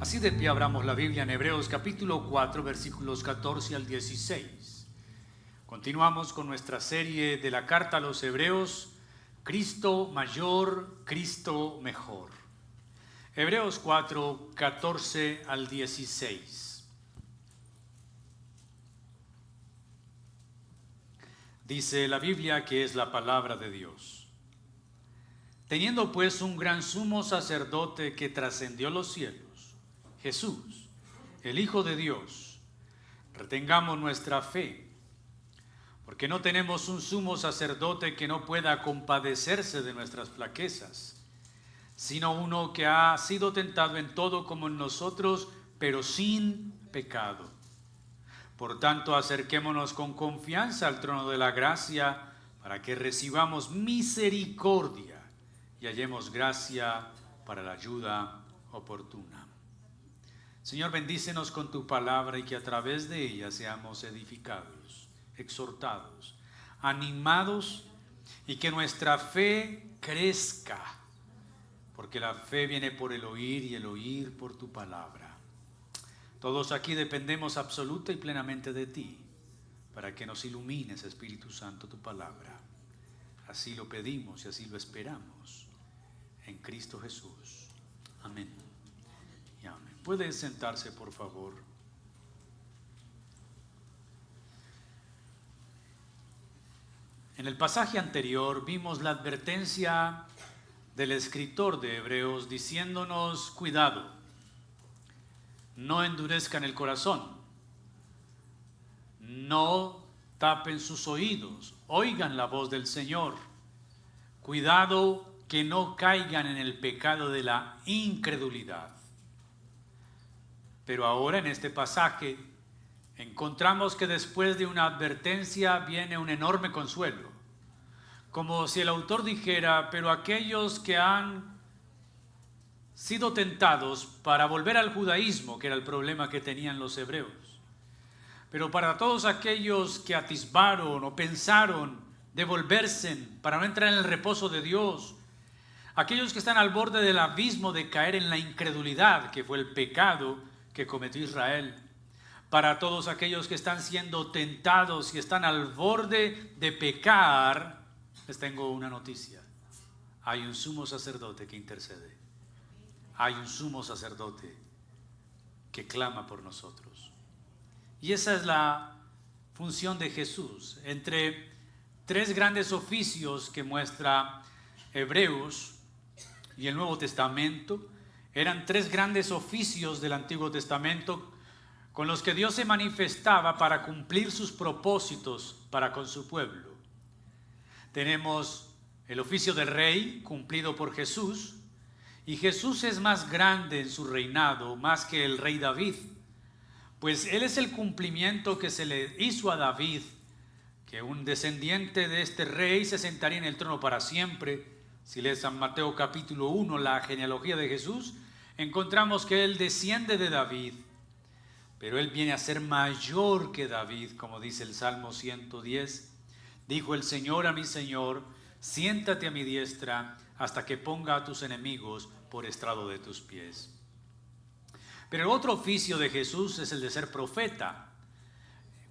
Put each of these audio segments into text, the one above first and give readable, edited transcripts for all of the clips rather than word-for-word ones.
Así de pie abramos la Biblia en Hebreos capítulo 4, versículos 14 al 16. Continuamos con nuestra serie de la carta a los Hebreos, Cristo mayor, Cristo mejor. Hebreos 4, 14 al 16. Dice la Biblia que es la palabra de Dios. Teniendo pues un gran sumo sacerdote que trascendió los cielos, Jesús, el Hijo de Dios, retengamos nuestra fe, porque no tenemos un sumo sacerdote que no pueda compadecerse de nuestras flaquezas, sino uno que ha sido tentado en todo como en nosotros, pero sin pecado. Por tanto, acerquémonos con confianza al trono de la gracia, para que recibamos misericordia y hallemos gracia para la ayuda oportuna. Señor, bendícenos con tu palabra y que a través de ella seamos edificados, exhortados, animados y que nuestra fe crezca, porque la fe viene por el oír y el oír por tu palabra. Todos aquí dependemos absoluta y plenamente de ti, para que nos ilumines, Espíritu Santo, tu palabra. Así lo pedimos y así lo esperamos, en Cristo Jesús. Amén. Y amén. ¿Puede sentarse, por favor? En el pasaje anterior vimos la advertencia del escritor de Hebreos diciéndonos: cuidado, no endurezcan el corazón, no tapen sus oídos, oigan la voz del Señor. Cuidado que no caigan en el pecado de la incredulidad. Pero ahora en este pasaje encontramos que después de una advertencia viene un enorme consuelo. Como si el autor dijera: pero aquellos que han sido tentados para volver al judaísmo, que era el problema que tenían los hebreos, pero para todos aquellos que atisbaron o pensaron de volverse para no entrar en el reposo de Dios, aquellos que están al borde del abismo de caer en la incredulidad, que fue el pecado que cometió Israel, para todos aquellos que están siendo tentados y están al borde de pecar, les tengo una noticia: hay un sumo sacerdote que intercede, hay un sumo sacerdote que clama por nosotros. Y esa es la función de Jesús. Entre tres grandes oficios que muestra Hebreos y el Nuevo Testamento, eran tres grandes oficios del Antiguo Testamento con los que Dios se manifestaba para cumplir sus propósitos para con su pueblo. Tenemos el oficio del rey, cumplido por Jesús, y Jesús es más grande en su reinado, más que el rey David, pues él es el cumplimiento que se le hizo a David, que un descendiente de este rey se sentaría en el trono para siempre. Si lees San Mateo capítulo 1, la genealogía de Jesús, encontramos que él desciende de David, pero él viene a ser mayor que David, como dice el Salmo 110. Dijo el Señor a mi Señor: siéntate a mi diestra hasta que ponga a tus enemigos por estrado de tus pies. Pero el otro oficio de Jesús es el de ser profeta.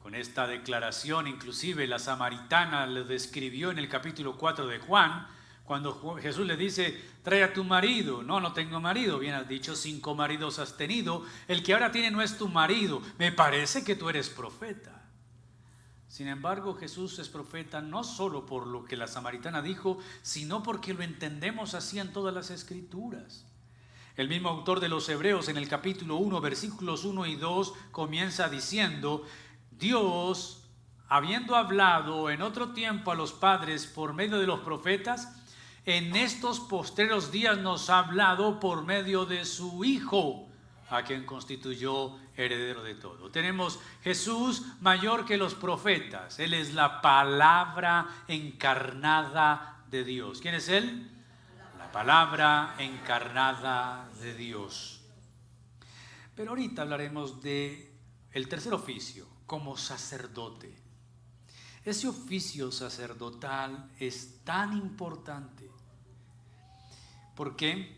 Con esta declaración, inclusive la samaritana lo describió en el capítulo 4 de Juan, cuando Jesús le dice: trae a tu marido. No tengo marido. Bien has dicho, 5 maridos has tenido, el que ahora tiene no es tu marido. Me parece que tú eres profeta. Sin embargo, Jesús es profeta no solo por lo que la samaritana dijo, sino porque lo entendemos así en todas las Escrituras. El mismo autor de los Hebreos, en el capítulo 1, versículos 1 y 2, comienza diciendo: Dios, habiendo hablado en otro tiempo a los padres por medio de los profetas, en estos postreros días nos ha hablado por medio de su Hijo, a quien constituyó heredero de todo. Tenemos Jesús mayor que los profetas. Él es la palabra encarnada de Dios. ¿Quién es Él? La palabra encarnada de Dios. Pero ahorita hablaremos de el tercer oficio, como sacerdote. Ese oficio sacerdotal es tan importante. ¿Por qué?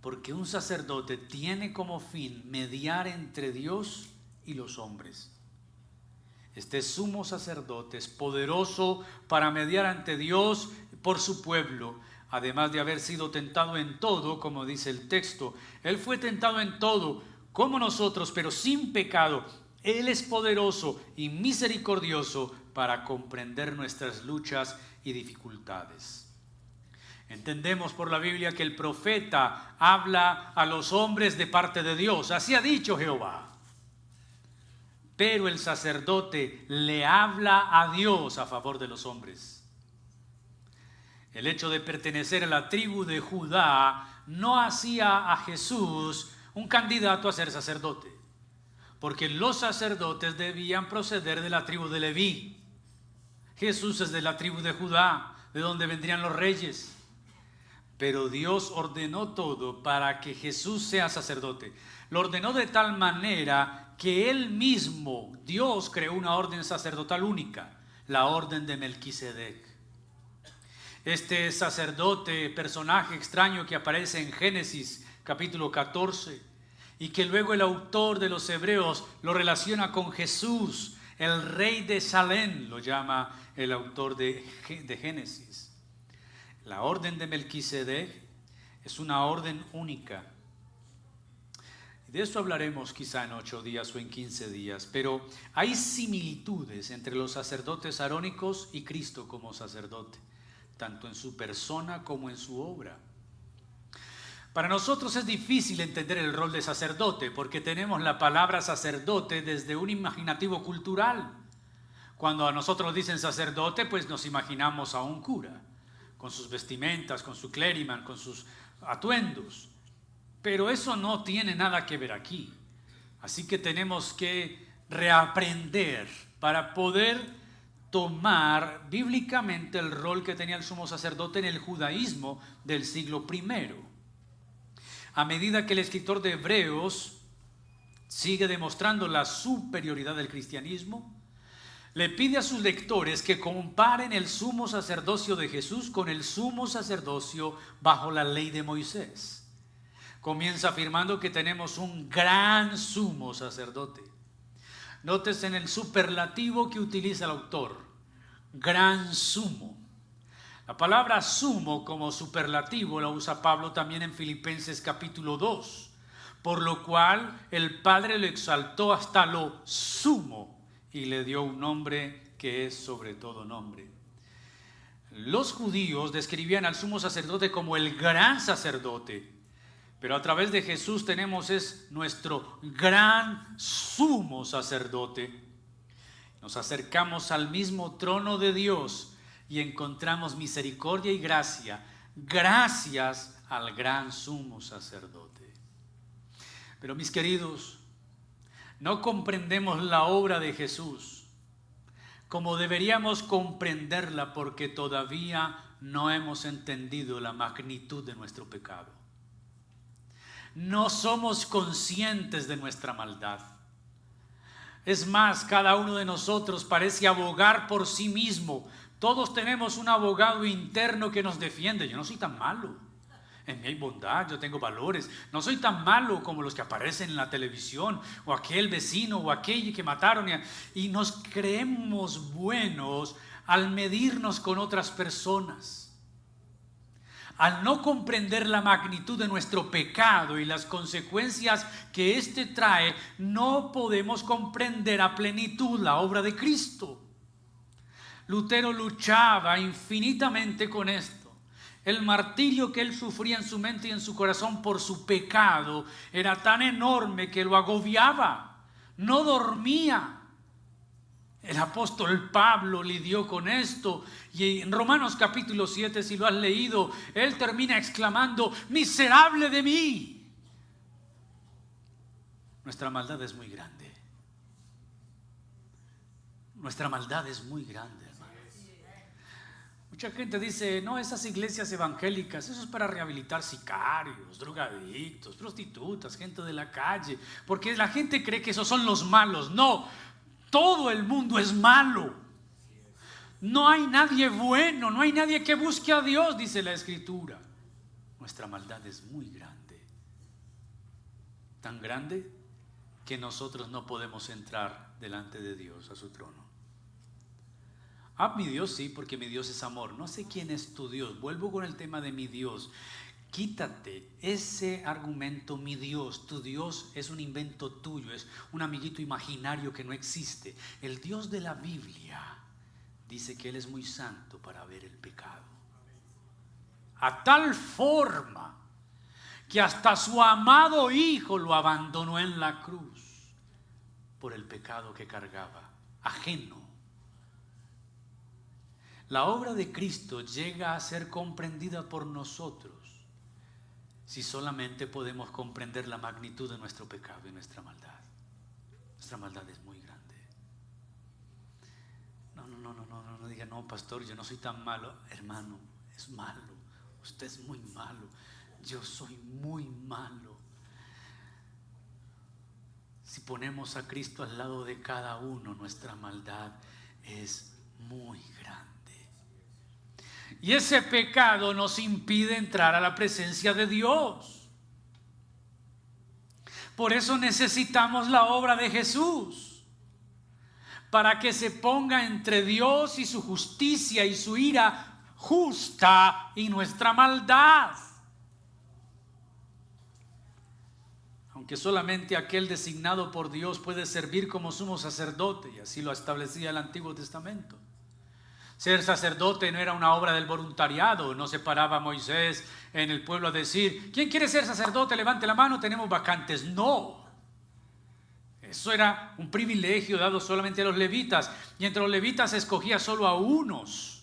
porque un sacerdote tiene como fin mediar entre Dios y los hombres. Este sumo sacerdote es poderoso para mediar ante Dios por su pueblo, además de haber sido tentado en todo, como dice el texto. Él fue tentado en todo, como nosotros, pero sin pecado. Él es poderoso y misericordioso para comprender nuestras luchas y dificultades. Entendemos por la Biblia que el profeta habla a los hombres de parte de Dios. Así ha dicho Jehová. Pero el sacerdote le habla a Dios a favor de los hombres. El hecho de pertenecer a la tribu de Judá no hacía a Jesús un candidato a ser sacerdote, porque los sacerdotes debían proceder de la tribu de Leví. Jesús es de la tribu de Judá, de donde vendrían los reyes. Pero Dios ordenó todo para que Jesús sea sacerdote. Lo ordenó de tal manera que Él mismo, Dios, creó una orden sacerdotal única, la orden de Melquisedec. Este sacerdote, personaje extraño que aparece en Génesis capítulo 14 y que luego el autor de los Hebreos lo relaciona con Jesús, el rey de Salem, lo llama el autor de Génesis. La orden de Melquisedec es una orden única. De esto hablaremos quizá en 8 días o en 15 días, pero hay similitudes entre los sacerdotes arónicos y Cristo como sacerdote, tanto en su persona como en su obra. Para nosotros es difícil entender el rol de sacerdote porque tenemos la palabra sacerdote desde un imaginativo cultural. Cuando a nosotros dicen sacerdote, pues nos imaginamos a un cura, con sus vestimentas, con su clériman, con sus atuendos. Pero eso no tiene nada que ver aquí. Así que tenemos que reaprender para poder tomar bíblicamente el rol que tenía el sumo sacerdote en el judaísmo del siglo I. A medida que el escritor de Hebreos sigue demostrando la superioridad del cristianismo, le pide a sus lectores que comparen el sumo sacerdocio de Jesús con el sumo sacerdocio bajo la ley de Moisés. Comienza afirmando que tenemos un gran sumo sacerdote. Nótese en el superlativo que utiliza el autor, gran sumo. La palabra sumo como superlativo la usa Pablo también en Filipenses capítulo 2, por lo cual el Padre lo exaltó hasta lo sumo y le dio un nombre que es sobre todo nombre. Los judíos describían al sumo sacerdote como el gran sacerdote, pero a través de Jesús tenemos es nuestro gran sumo sacerdote. Nos acercamos al mismo trono de Dios y encontramos misericordia y gracia gracias al gran sumo sacerdote. Pero mis queridos, no comprendemos la obra de Jesús como deberíamos comprenderla porque todavía no hemos entendido la magnitud de nuestro pecado. No somos conscientes de nuestra maldad. Es más, cada uno de nosotros parece abogar por sí mismo. Todos tenemos un abogado interno que nos defiende. Yo no soy tan malo. En mí hay bondad, yo tengo valores. No soy tan malo como los que aparecen en la televisión, o aquel vecino, o aquel que mataron. Y nos creemos buenos al medirnos con otras personas. Al no comprender la magnitud de nuestro pecado y las consecuencias que éste trae, no podemos comprender a plenitud la obra de Cristo. Lutero luchaba infinitamente con esto. El martirio que él sufría en su mente y en su corazón por su pecado era tan enorme que lo agobiaba, no dormía. El apóstol Pablo lidió con esto y en Romanos capítulo 7, si lo has leído, él termina exclamando: miserable de mí. Nuestra maldad es muy grande. Nuestra maldad es muy grande, hermanos. Mucha gente dice: no, esas iglesias evangélicas, eso es para rehabilitar sicarios, drogadictos, prostitutas, gente de la calle, porque la gente cree que esos son los malos. No, todo el mundo es malo. No hay nadie bueno, no hay nadie que busque a Dios, dice la Escritura. Nuestra maldad es muy grande. tan grande que nosotros no podemos entrar delante de Dios a su trono. Ah, mi Dios sí, porque mi Dios es amor. No sé quién es tu Dios. Vuelvo con el tema de mi Dios. Quítate ese argumento, mi Dios, tu Dios es un invento tuyo, es un amiguito imaginario que no existe. El Dios de la Biblia dice que Él es muy santo para ver el pecado. A tal forma que hasta su amado Hijo lo abandonó en la cruz por el pecado que cargaba, ajeno. La obra de Cristo llega a ser comprendida por nosotros si solamente podemos comprender la magnitud de nuestro pecado y nuestra maldad. Nuestra maldad es muy grande. No diga, no, pastor, yo no soy tan malo. Hermano, es malo. Usted es muy malo. Yo soy muy malo. Si ponemos a Cristo al lado de cada uno, nuestra maldad es muy grande. Y ese pecado nos impide entrar a la presencia de Dios. Por eso necesitamos la obra de Jesús, para que se ponga entre Dios y su justicia y su ira justa y nuestra maldad. Aunque solamente aquel designado por Dios puede servir como sumo sacerdote, y así lo establecía el Antiguo Testamento. Ser sacerdote no era una obra del voluntariado, no se paraba a Moisés en el pueblo a decir, ¿quién quiere ser sacerdote? Levante la mano, tenemos vacantes. No, eso era un privilegio dado solamente a los levitas, y entre los levitas se escogía solo a unos.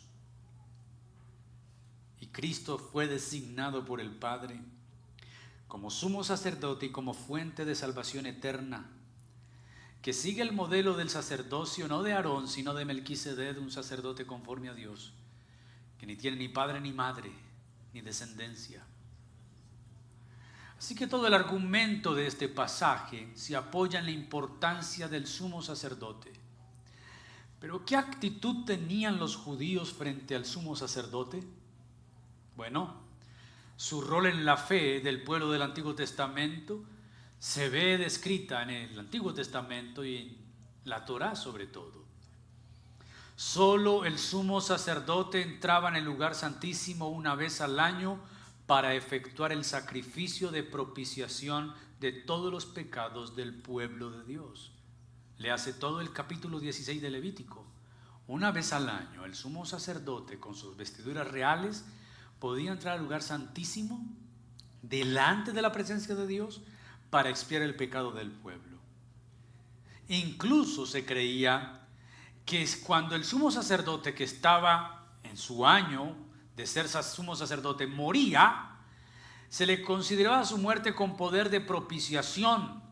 Y Cristo fue designado por el Padre como sumo sacerdote y como fuente de salvación eterna, que sigue el modelo del sacerdocio no de Aarón, sino de Melquisedec, un sacerdote conforme a Dios, que ni tiene ni padre ni madre, ni descendencia. Así que todo el argumento de este pasaje se apoya en la importancia del sumo sacerdote. Pero ¿qué actitud tenían los judíos frente al sumo sacerdote? Bueno, su rol en la fe del pueblo del Antiguo Testamento se ve descrita en el Antiguo Testamento y en la Torá sobre todo. Solo el sumo sacerdote entraba en el lugar santísimo una vez al año para efectuar el sacrificio de propiciación de todos los pecados del pueblo de Dios. Le hace todo el capítulo 16 de Levítico. Una vez al año el sumo sacerdote con sus vestiduras reales podía entrar al lugar santísimo delante de la presencia de Dios para expiar el pecado del pueblo. Incluso se creía que cuando el sumo sacerdote, que estaba en su año de ser sumo sacerdote, moría, se le consideraba su muerte con poder de propiciación,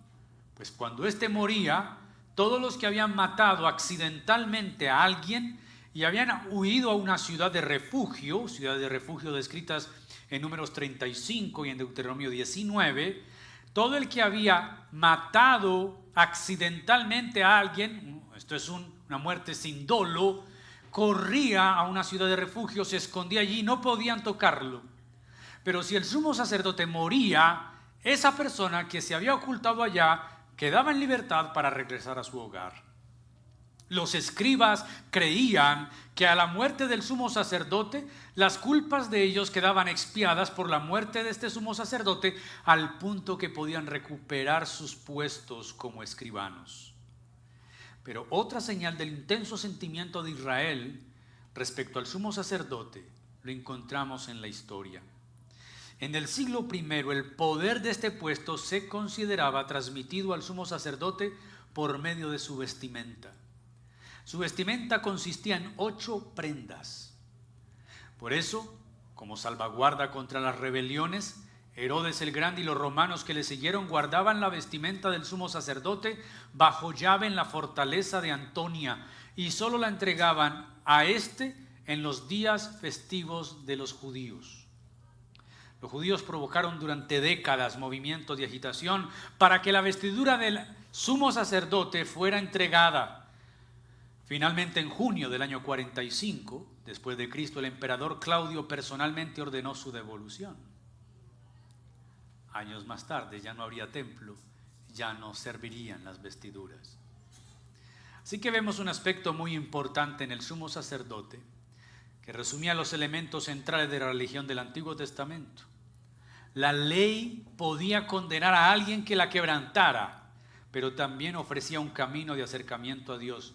pues cuando éste moría, todos los que habían matado accidentalmente a alguien y habían huido a una ciudad de refugio descritas en Números 35 y en Deuteronomio 19, todo el que había matado accidentalmente a alguien, esto es una muerte sin dolo, corría a una ciudad de refugio, se escondía allí, no podían tocarlo. Pero si el sumo sacerdote moría, esa persona que se había ocultado allá quedaba en libertad para regresar a su hogar. Los escribas creían que a la muerte del sumo sacerdote, las culpas de ellos quedaban expiadas por la muerte de este sumo sacerdote, al punto que podían recuperar sus puestos como escribanos. Pero otra señal del intenso sentimiento de Israel respecto al sumo sacerdote lo encontramos en la historia. En el siglo I, el poder de este puesto se consideraba transmitido al sumo sacerdote por medio de su vestimenta. Su vestimenta consistía en 8 prendas. Por eso, como salvaguarda contra las rebeliones, Herodes el Grande y los romanos que le siguieron guardaban la vestimenta del sumo sacerdote bajo llave en la fortaleza de Antonia y solo la entregaban a éste en los días festivos de los judíos. Los judíos provocaron durante décadas movimientos de agitación para que la vestidura del sumo sacerdote fuera entregada. Finalmente, en junio del año 45, después de Cristo, el emperador Claudio personalmente ordenó su devolución. Años más tarde ya no habría templo ya no servirían las vestiduras. Así que vemos un aspecto muy importante en el sumo sacerdote, que resumía los elementos centrales de la religión del Antiguo Testamento. La ley podía condenar a alguien que la quebrantara, pero también ofrecía un camino de acercamiento a Dios.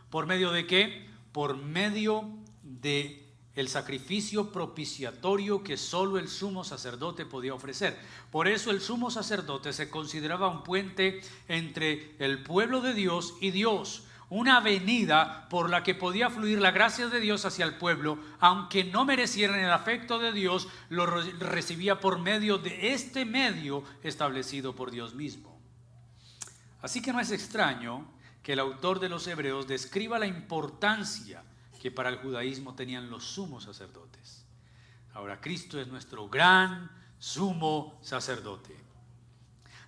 ¿Por medio de qué? Por medio de el sacrificio propiciatorio que solo el sumo sacerdote podía ofrecer. Por eso el sumo sacerdote se consideraba un puente entre el pueblo de Dios y Dios, una avenida por la que podía fluir la gracia de Dios hacia el pueblo, aunque no merecieran el afecto de Dios, lo recibía por medio de este medio establecido por Dios mismo. Así que no es extraño que el autor de los Hebreos describa la importancia que para el judaísmo tenían los sumos sacerdotes. Ahora, Cristo es nuestro gran sumo sacerdote.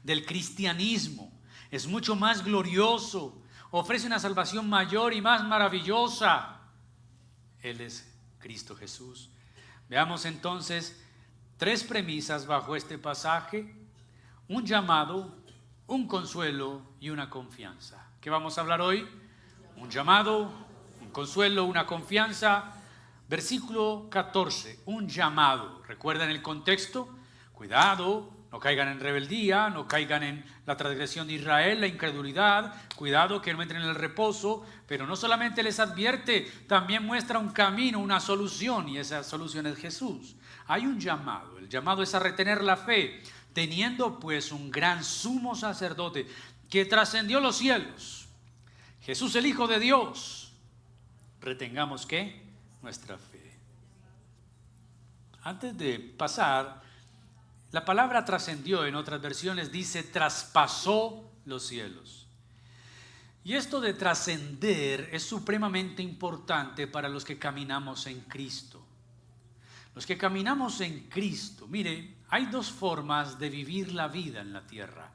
Del cristianismo es mucho más glorioso, ofrece una salvación mayor y más maravillosa. Él es Cristo Jesús. Veamos entonces 3 premisas bajo este pasaje: un llamado, un consuelo y una confianza. ¿Qué vamos a hablar hoy? Un llamado, un consuelo, una confianza. Versículo 14, un llamado. ¿Recuerdan el contexto? Cuidado, no caigan en rebeldía, no caigan en la transgresión de Israel, la incredulidad. Cuidado que no entren en el reposo. Pero no solamente les advierte, también muestra un camino, una solución, y esa solución es Jesús. Hay un llamado. El llamado es a retener la fe, teniendo pues un gran sumo sacerdote que trascendió los cielos, Jesús el Hijo de Dios. Retengamos ¿qué? Nuestra fe. Antes de pasar, la palabra trascendió en otras versiones dice traspasó los cielos. Y esto de trascender es supremamente importante para los que caminamos en Cristo. Los que caminamos en Cristo, mire, hay 2 formas de vivir la vida en la tierra.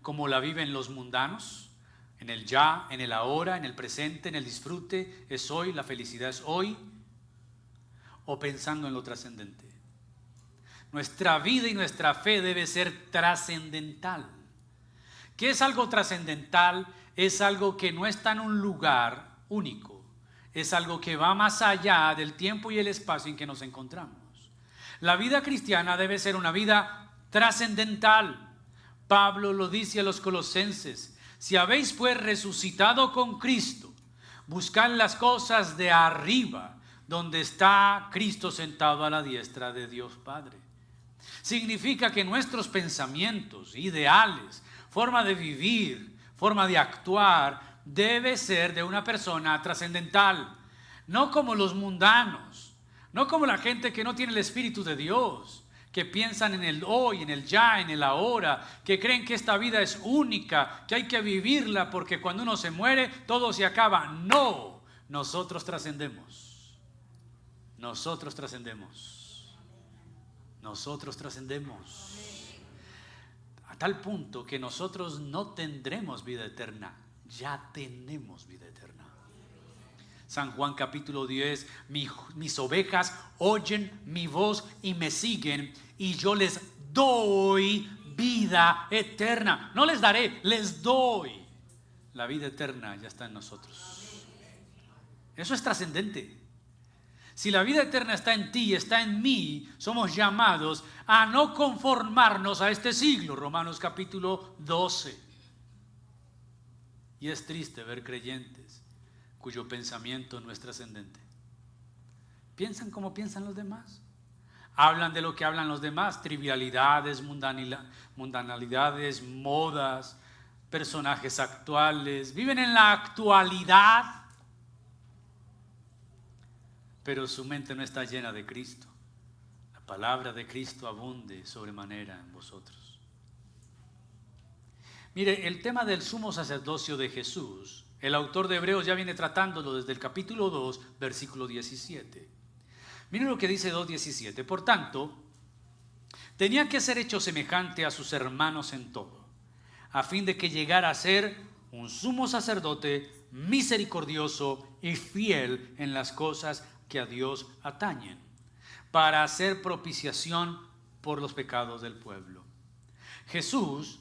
Como la viven los mundanos, en el ya, en el ahora, en el presente, en el disfrute, es hoy, la felicidad es hoy, o pensando en lo trascendente. Nuestra vida y nuestra fe debe ser trascendental. ¿Qué es algo trascendental? Es algo que no está en un lugar único. Es algo que va más allá del tiempo y el espacio en que nos encontramos. La vida cristiana debe ser una vida trascendental. Pablo lo dice a los colosenses: si habéis pues resucitado con Cristo, buscad las cosas de arriba, donde está Cristo sentado a la diestra de Dios Padre. Significa que nuestros pensamientos, ideales, forma de vivir, forma de actuar, debe ser de una persona trascendental, no como los mundanos, no como la gente que no tiene el Espíritu de Dios, que piensan en el hoy, en el ya, en el ahora, que creen que esta vida es única, que hay que vivirla porque cuando uno se muere todo se acaba. No, nosotros trascendemos. Nosotros trascendemos. Nosotros trascendemos. A tal punto que nosotros no tendremos vida eterna, ya tenemos vida eterna. San Juan capítulo 10, mis ovejas oyen mi voz y me siguen, y yo les doy vida eterna. No les daré, les doy. La vida eterna ya está en nosotros. Eso es trascendente. Si la vida eterna está en ti, está en mí, somos llamados a no conformarnos a este siglo. Romanos capítulo 12. Y es triste ver creyentes cuyo pensamiento no es trascendente. Piensan como piensan los demás. Hablan de lo que hablan los demás, trivialidades, mundanalidades, modas, personajes actuales. Viven en la actualidad, pero su mente no está llena de Cristo. La palabra de Cristo abunde sobremanera en vosotros. Mire, el tema del sumo sacerdocio de Jesús, el autor de Hebreos ya viene tratándolo desde el capítulo 2, versículo 17. Miren lo que dice 2:17. Por tanto, tenía que ser hecho semejante a sus hermanos en todo, a fin de que llegara a ser un sumo sacerdote misericordioso y fiel en las cosas que a Dios atañen, para hacer propiciación por los pecados del pueblo. Jesús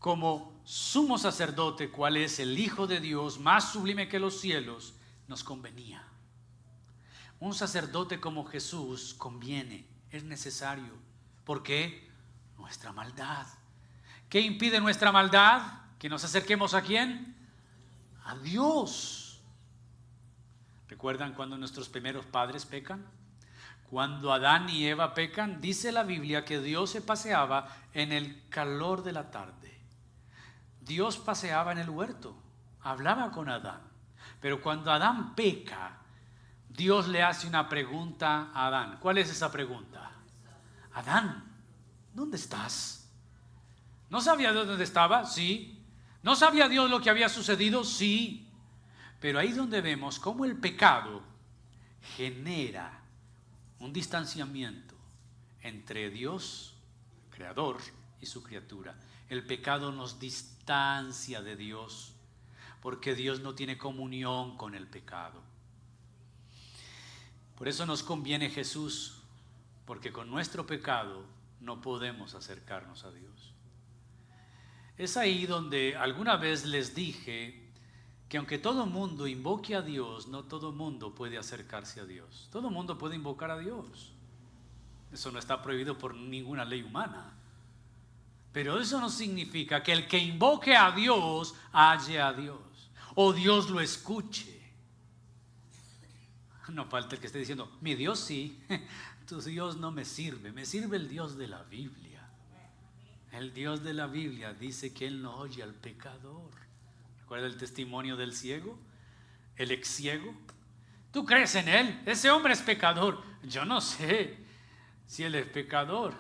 como sumo sacerdote, cual es el Hijo de Dios, más sublime que los cielos, nos convenía. Un sacerdote como Jesús conviene, es necesario. ¿Por qué? Nuestra maldad. ¿Qué impide nuestra maldad? Que nos acerquemos ¿a quién? A Dios. ¿Recuerdan cuando nuestros primeros padres pecan? Cuando Adán y Eva pecan, dice la Biblia que Dios se paseaba en el calor de la tarde. Dios paseaba en el huerto, hablaba con Adán. Pero cuando Adán peca, Dios le hace una pregunta a Adán. ¿Cuál es esa pregunta? Adán, ¿dónde estás? ¿No sabía Dios dónde estaba? Sí. ¿No sabía Dios lo que había sucedido? Sí. Pero ahí es donde vemos cómo el pecado genera un distanciamiento entre Dios, creador, y su criatura. El pecado nos distancia de Dios, porque Dios no tiene comunión con el pecado. Por eso nos conviene Jesús, porque con nuestro pecado no podemos acercarnos a Dios. Es ahí donde alguna vez les dije que aunque todo mundo invoque a Dios, no todo mundo puede acercarse a Dios. Todo mundo puede invocar a Dios. Eso no está prohibido por ninguna ley humana. Pero eso no significa que el que invoque a Dios halle a Dios, o Dios lo escuche. No falta el que esté diciendo, mi Dios sí, tu Dios no me sirve el Dios de la Biblia. El Dios de la Biblia dice que Él no oye al pecador. ¿Recuerda el testimonio del ciego? El ex ciego. ¿Tú crees en Él? Ese hombre es pecador. Yo no sé si Él es pecador,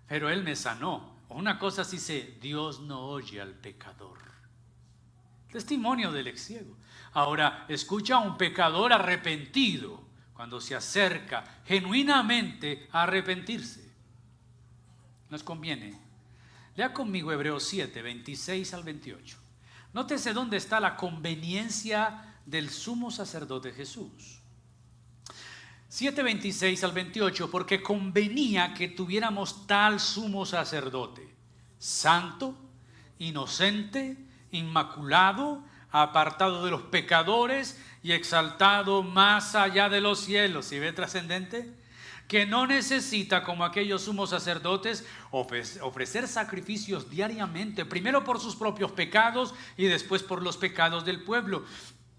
pero Él me sanó. Una cosa sí sé, Dios no oye al pecador. Testimonio del ex ciego. Ahora, escucha a un pecador arrepentido cuando se acerca genuinamente a arrepentirse. Nos conviene. Lea conmigo Hebreos 7, 26 al 28. Nótese dónde está la conveniencia del sumo sacerdote Jesús. 7, 26 al 28, porque convenía que tuviéramos tal sumo sacerdote, santo, inocente, inmaculado, apartado de los pecadores y exaltado más allá de los cielos. ¿Sí ve trascendente? Que no necesita, como aquellos sumos sacerdotes, ofrecer sacrificios diariamente, primero por sus propios pecados y después por los pecados del pueblo.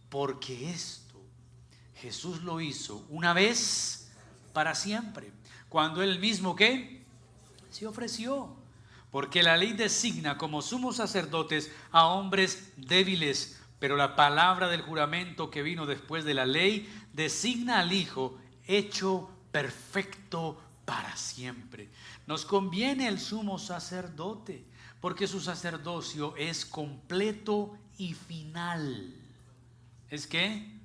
Porque esto Jesús lo hizo una vez para siempre, cuando Él mismo ¿qué? Se ofreció. Porque la ley designa como sumos sacerdotes a hombres débiles, pero la palabra del juramento que vino después de la ley designa al Hijo hecho perfecto para siempre. Nos conviene el sumo sacerdote, porque su sacerdocio es completo y final. ¿Es qué?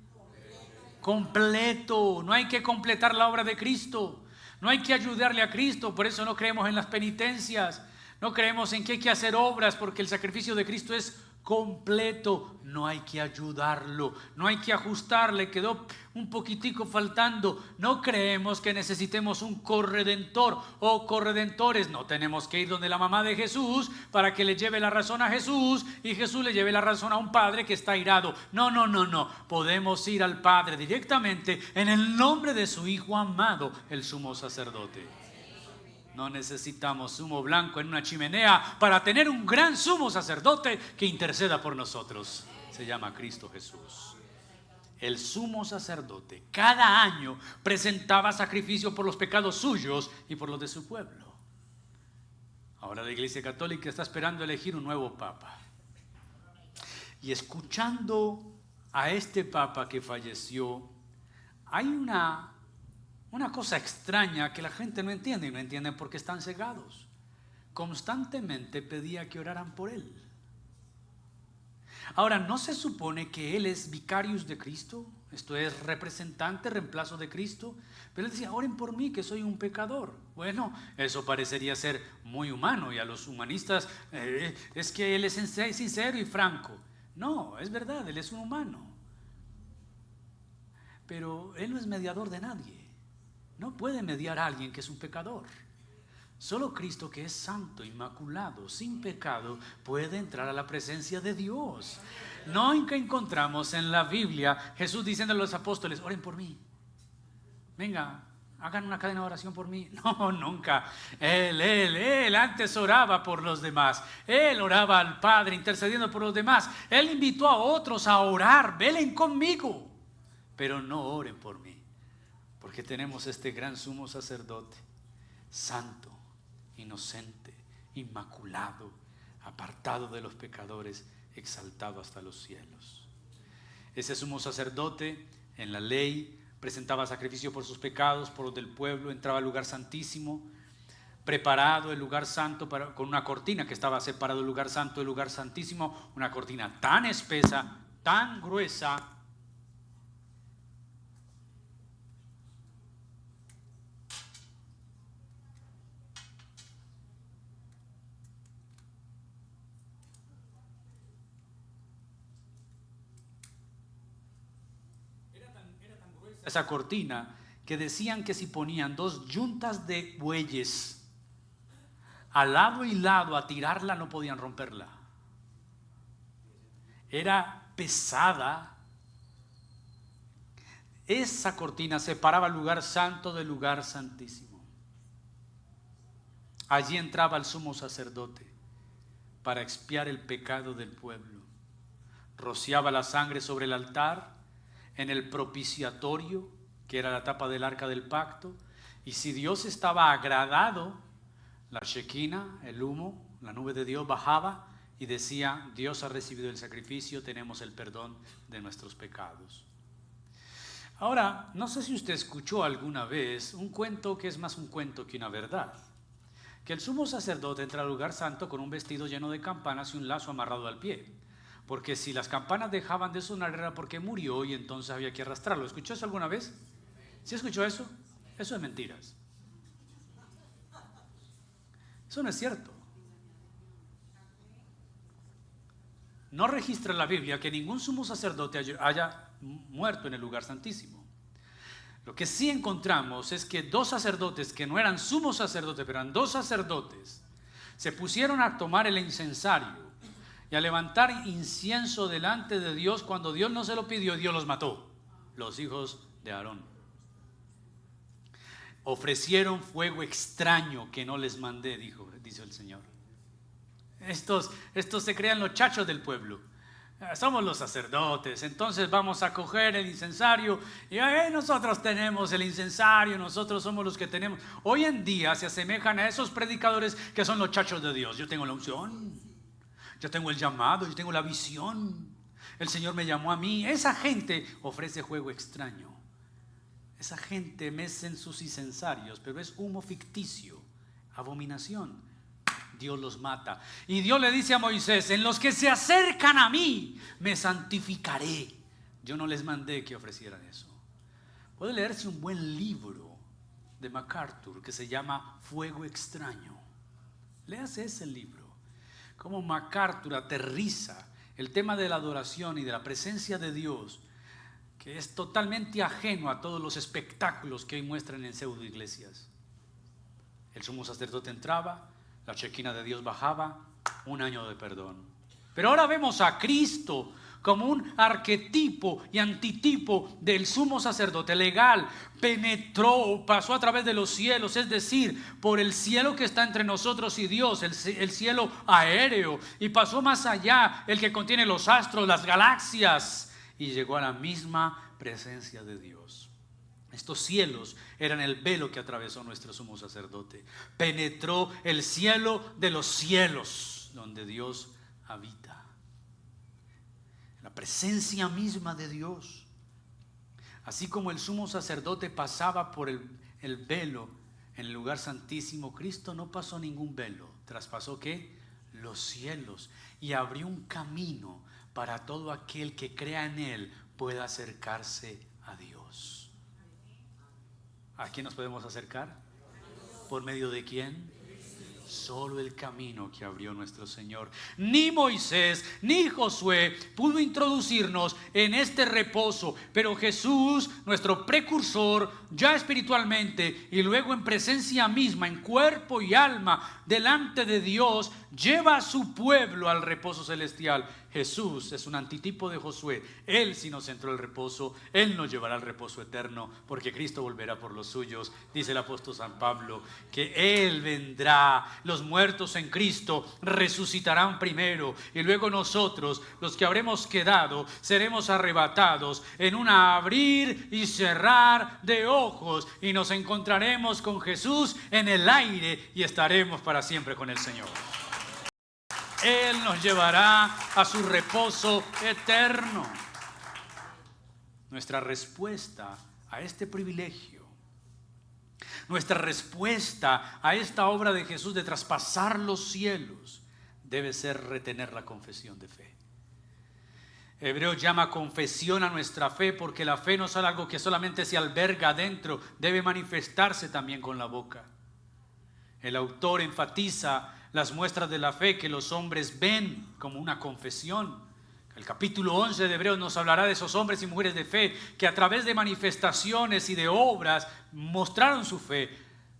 Completo. No hay que completar la obra de Cristo. No hay que ayudarle a Cristo. Por eso no creemos en las penitencias. No creemos en que hay que hacer obras, porque el sacrificio de Cristo es completo. No hay que ayudarlo, no hay que ajustarle, quedó un poquitico faltando. No creemos que necesitemos un corredentor o corredentores. No tenemos que ir donde la mamá de Jesús para que le lleve la razón a Jesús y Jesús le lleve la razón a un padre que está airado. No. Podemos ir al Padre directamente en el nombre de su Hijo amado, el sumo sacerdote. No necesitamos humo blanco en una chimenea para tener un gran sumo sacerdote que interceda por nosotros. Se llama Cristo Jesús. El sumo sacerdote cada año presentaba sacrificio por los pecados suyos y por los de su pueblo. Ahora la Iglesia Católica está esperando elegir un nuevo papa. Y escuchando a este papa que falleció, hay una cosa extraña que la gente no entiende, y no entienden por qué están cegados. Constantemente pedía que oraran por él. Ahora, ¿no se supone que él es vicarius de Cristo? Esto es representante, reemplazo de Cristo. Pero él decía, oren por mí que soy un pecador. Bueno, eso parecería ser muy humano, y a los humanistas es que él es sincero y franco. No, es verdad, él es un humano. Pero él no es mediador de nadie. No puede mediar a alguien que es un pecador. Solo Cristo, que es santo, inmaculado, sin pecado, puede entrar a la presencia de Dios. Nunca encontramos en la Biblia Jesús diciendo a los apóstoles: oren por mí, venga, hagan una cadena de oración por mí. No, nunca. Él antes oraba por los demás. Él oraba al Padre intercediendo por los demás. Él invitó a otros a orar: velen conmigo, pero no oren por mí, porque tenemos este gran sumo sacerdote, santo, inocente, inmaculado, apartado de los pecadores, exaltado hasta los cielos. Ese sumo sacerdote en la ley presentaba sacrificio por sus pecados, por los del pueblo, entraba al lugar santísimo, preparado el lugar santo con una cortina que estaba separado el lugar santo del lugar santísimo, una cortina tan espesa, tan gruesa, esa cortina, que decían que si ponían 2 yuntas de bueyes al lado y lado a tirarla, no podían romperla. Era pesada. Esa cortina separaba el lugar santo del lugar santísimo. Allí entraba el sumo sacerdote para expiar el pecado del pueblo. Rociaba la sangre sobre el altar, en el propiciatorio, que era la tapa del arca del pacto, y si Dios estaba agradado, la Shekinah, el humo, la nube de Dios bajaba y decía: Dios ha recibido el sacrificio, tenemos el perdón de nuestros pecados. Ahora, no sé si usted escuchó alguna vez un cuento que es más un cuento que una verdad, que el sumo sacerdote entra al lugar santo con un vestido lleno de campanas y un lazo amarrado al pie, porque si las campanas dejaban de sonar era porque murió y entonces había que arrastrarlo. ¿Escuchó eso alguna vez? ¿Sí escuchó eso? Eso es mentiras. Eso no es cierto. No registra la Biblia que ningún sumo sacerdote haya muerto en el lugar santísimo. Lo que sí encontramos es que 2 sacerdotes que no eran sumos sacerdotes, pero eran 2 sacerdotes, se pusieron a tomar el incensario y a levantar incienso delante de Dios. Cuando Dios no se lo pidió, Dios los mató. Los hijos de Aarón ofrecieron fuego extraño que no les mandé, dice el Señor. Estos se crean los chachos del pueblo. Somos los sacerdotes, entonces vamos a coger el incensario y nosotros tenemos el incensario, nosotros somos los que tenemos. Hoy en día se asemejan a esos predicadores que son los chachos de Dios. Yo tengo la unción, yo tengo el llamado, yo tengo la visión, el Señor me llamó a mí. Esa gente ofrece fuego extraño. Esa gente mece en sus incensarios, pero es humo ficticio, abominación. Dios los mata. Y Dios le dice a Moisés: en los que se acercan a mí, me santificaré. Yo no les mandé que ofrecieran eso. Puede leerse un buen libro de MacArthur que se llama Fuego Extraño. Léase ese libro. Cómo MacArthur aterriza el tema de la adoración y de la presencia de Dios, que es totalmente ajeno a todos los espectáculos que hoy muestran en pseudo iglesias. El sumo sacerdote entraba, la Shekinah de Dios bajaba, 1 año de perdón. Pero ahora vemos a Cristo como un arquetipo y antitipo del sumo sacerdote legal. Penetró, pasó a través de los cielos, es decir, por el cielo que está entre nosotros y Dios, el cielo aéreo, y pasó más allá, el que contiene los astros, las galaxias, y llegó a la misma presencia de Dios. Estos cielos eran el velo que atravesó nuestro sumo sacerdote. Penetró el cielo de los cielos, donde Dios habita. La presencia misma de Dios. Así como el sumo sacerdote pasaba por el velo en el lugar santísimo, Cristo no pasó ningún velo. Traspasó ¿qué? Los cielos, y abrió un camino para todo aquel que crea en Él pueda acercarse a Dios. ¿A quién nos podemos acercar? ¿Por medio de quién? Solo el camino que abrió nuestro Señor. Ni Moisés ni Josué pudo introducirnos en este reposo, pero Jesús, nuestro precursor, ya espiritualmente y luego en presencia misma, en cuerpo y alma, delante de Dios, lleva a su pueblo al reposo celestial. Jesús es un antitipo de Josué. Él sí nos entró el reposo, Él nos llevará al reposo eterno, porque Cristo volverá por los suyos. Dice el apóstol San Pablo que Él vendrá, los muertos en Cristo resucitarán primero, y luego nosotros, los que habremos quedado, seremos arrebatados en un abrir y cerrar de ojos, y nos encontraremos con Jesús en el aire y estaremos para siempre con el Señor. Él nos llevará a su reposo eterno. Nuestra respuesta a este privilegio, nuestra respuesta a esta obra de Jesús de traspasar los cielos, debe ser retener la confesión de fe. Hebreos llama confesión a nuestra fe, porque la fe no es algo que solamente se alberga adentro, debe manifestarse también con la boca. El autor enfatiza las muestras de la fe que los hombres ven como una confesión. El capítulo 11 de Hebreos nos hablará de esos hombres y mujeres de fe que a través de manifestaciones y de obras mostraron su fe.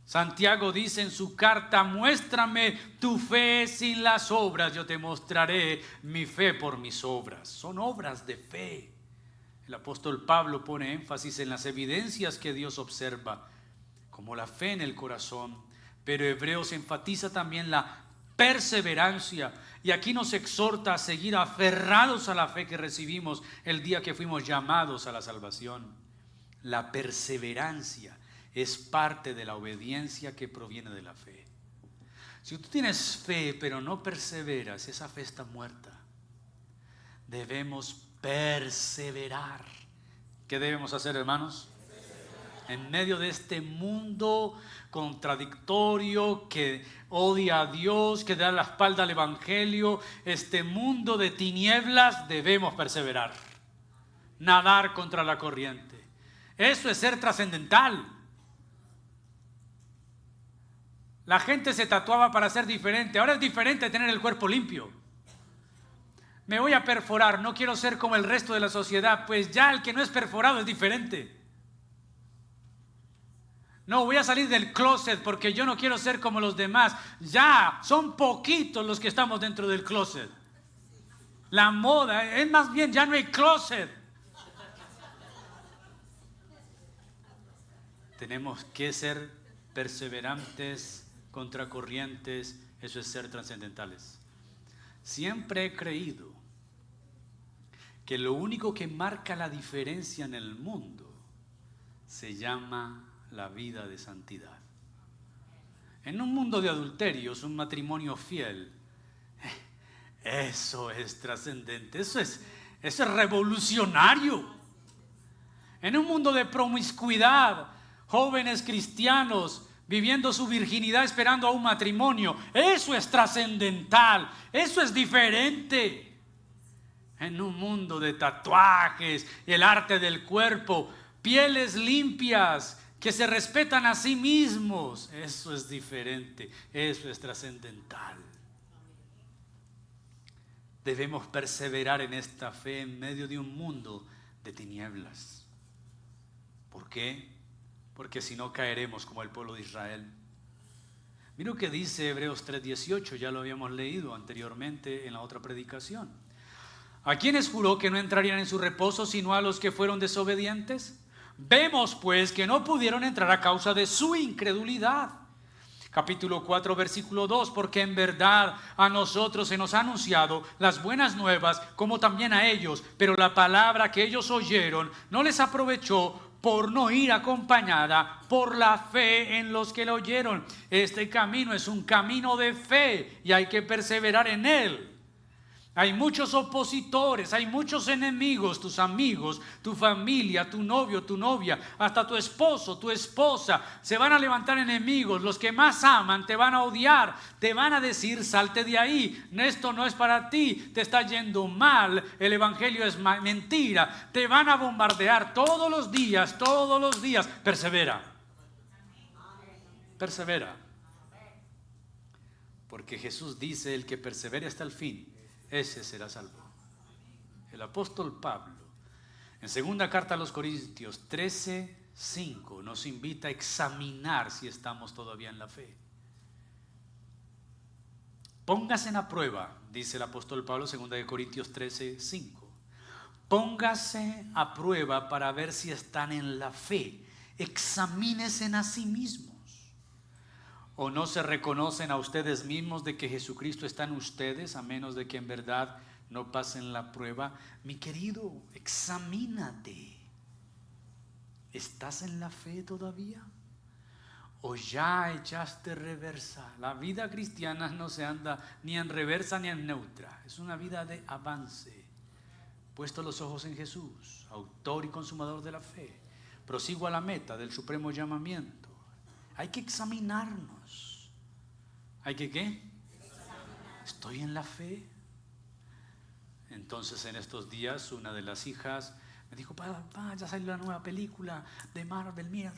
Santiago dice en su carta: muéstrame tu fe sin las obras, yo te mostraré mi fe por mis obras. Son obras de fe. El apóstol Pablo pone énfasis en las evidencias que Dios observa, como la fe en el corazón. Pero Hebreos enfatiza también la perseverancia, y aquí nos exhorta a seguir aferrados a la fe que recibimos el día que fuimos llamados a la salvación. La perseverancia es parte de la obediencia que proviene de la fe. Si tú tienes fe pero no perseveras, esa fe está muerta. Debemos perseverar. ¿Qué debemos hacer, hermanos? En medio de este mundo contradictorio que odia a Dios, que da la espalda al Evangelio, este mundo de tinieblas, debemos perseverar, nadar contra la corriente. Eso es ser trascendental. La gente se tatuaba para ser diferente. Ahora es diferente tener el cuerpo limpio. Me voy a perforar, no quiero ser como el resto de la sociedad. Pues ya el que no es perforado es diferente. No, voy a salir del closet porque yo no quiero ser como los demás. Ya, son poquitos los que estamos dentro del closet. La moda, es más bien, ya no hay closet. Tenemos que ser perseverantes, contracorrientes, eso es ser trascendentales. Siempre he creído que lo único que marca la diferencia en el mundo se llama la vida de santidad. En un mundo de adulterios, un matrimonio fiel, eso es trascendente, eso es revolucionario. En un mundo de promiscuidad, jóvenes cristianos viviendo su virginidad esperando a un matrimonio, eso es trascendental, eso es diferente. En un mundo de tatuajes, el arte del cuerpo, pieles limpias, que se respetan a sí mismos, eso es diferente, eso es trascendental. Debemos perseverar en esta fe en medio de un mundo de tinieblas. ¿Por qué? Porque si no caeremos como el pueblo de Israel. Mira lo que dice Hebreos 3:18, ya lo habíamos leído anteriormente en la otra predicación. ¿A quiénes juró que no entrarían en su reposo sino a los que fueron desobedientes? Vemos pues que no pudieron entrar a causa de su incredulidad. Capítulo 4, versículo 2, porque en verdad a nosotros se nos ha anunciado las buenas nuevas como también a ellos, pero la palabra que ellos oyeron no les aprovechó por no ir acompañada por la fe en los que la oyeron. Este camino es un camino de fe y hay que perseverar en él. Hay muchos opositores, hay muchos enemigos, tus amigos, tu familia, tu novio, tu novia, hasta tu esposo, tu esposa. Se van a levantar enemigos, los que más aman te van a odiar, te van a decir salte de ahí, esto no es para ti, te está yendo mal, el evangelio es mentira. Te van a bombardear todos los días, persevera, persevera. Porque Jesús dice, el que persevere hasta el fin, ese será salvo. El apóstol Pablo, en segunda carta a los Corintios 13:5, nos invita a examinar si estamos todavía en la fe. Póngase a prueba, dice el apóstol Pablo, segunda de Corintios 13:5. Póngase a prueba para ver si están en la fe. Examínense a sí mismos. ¿O no se reconocen a ustedes mismos de que Jesucristo está en ustedes, a menos de que en verdad no pasen la prueba? Mi querido, examínate. ¿Estás en la fe todavía? ¿O ya echaste reversa? La vida cristiana no se anda ni en reversa ni en neutra. Es una vida de avance. Puesto los ojos en Jesús, autor y consumador de la fe. Prosigo a la meta del supremo llamamiento. Hay que examinarnos. ¿Hay que qué? ¿Estoy en la fe? Entonces en estos días una de las hijas me dijo, papá, ya salió la nueva película de Marvel, mira.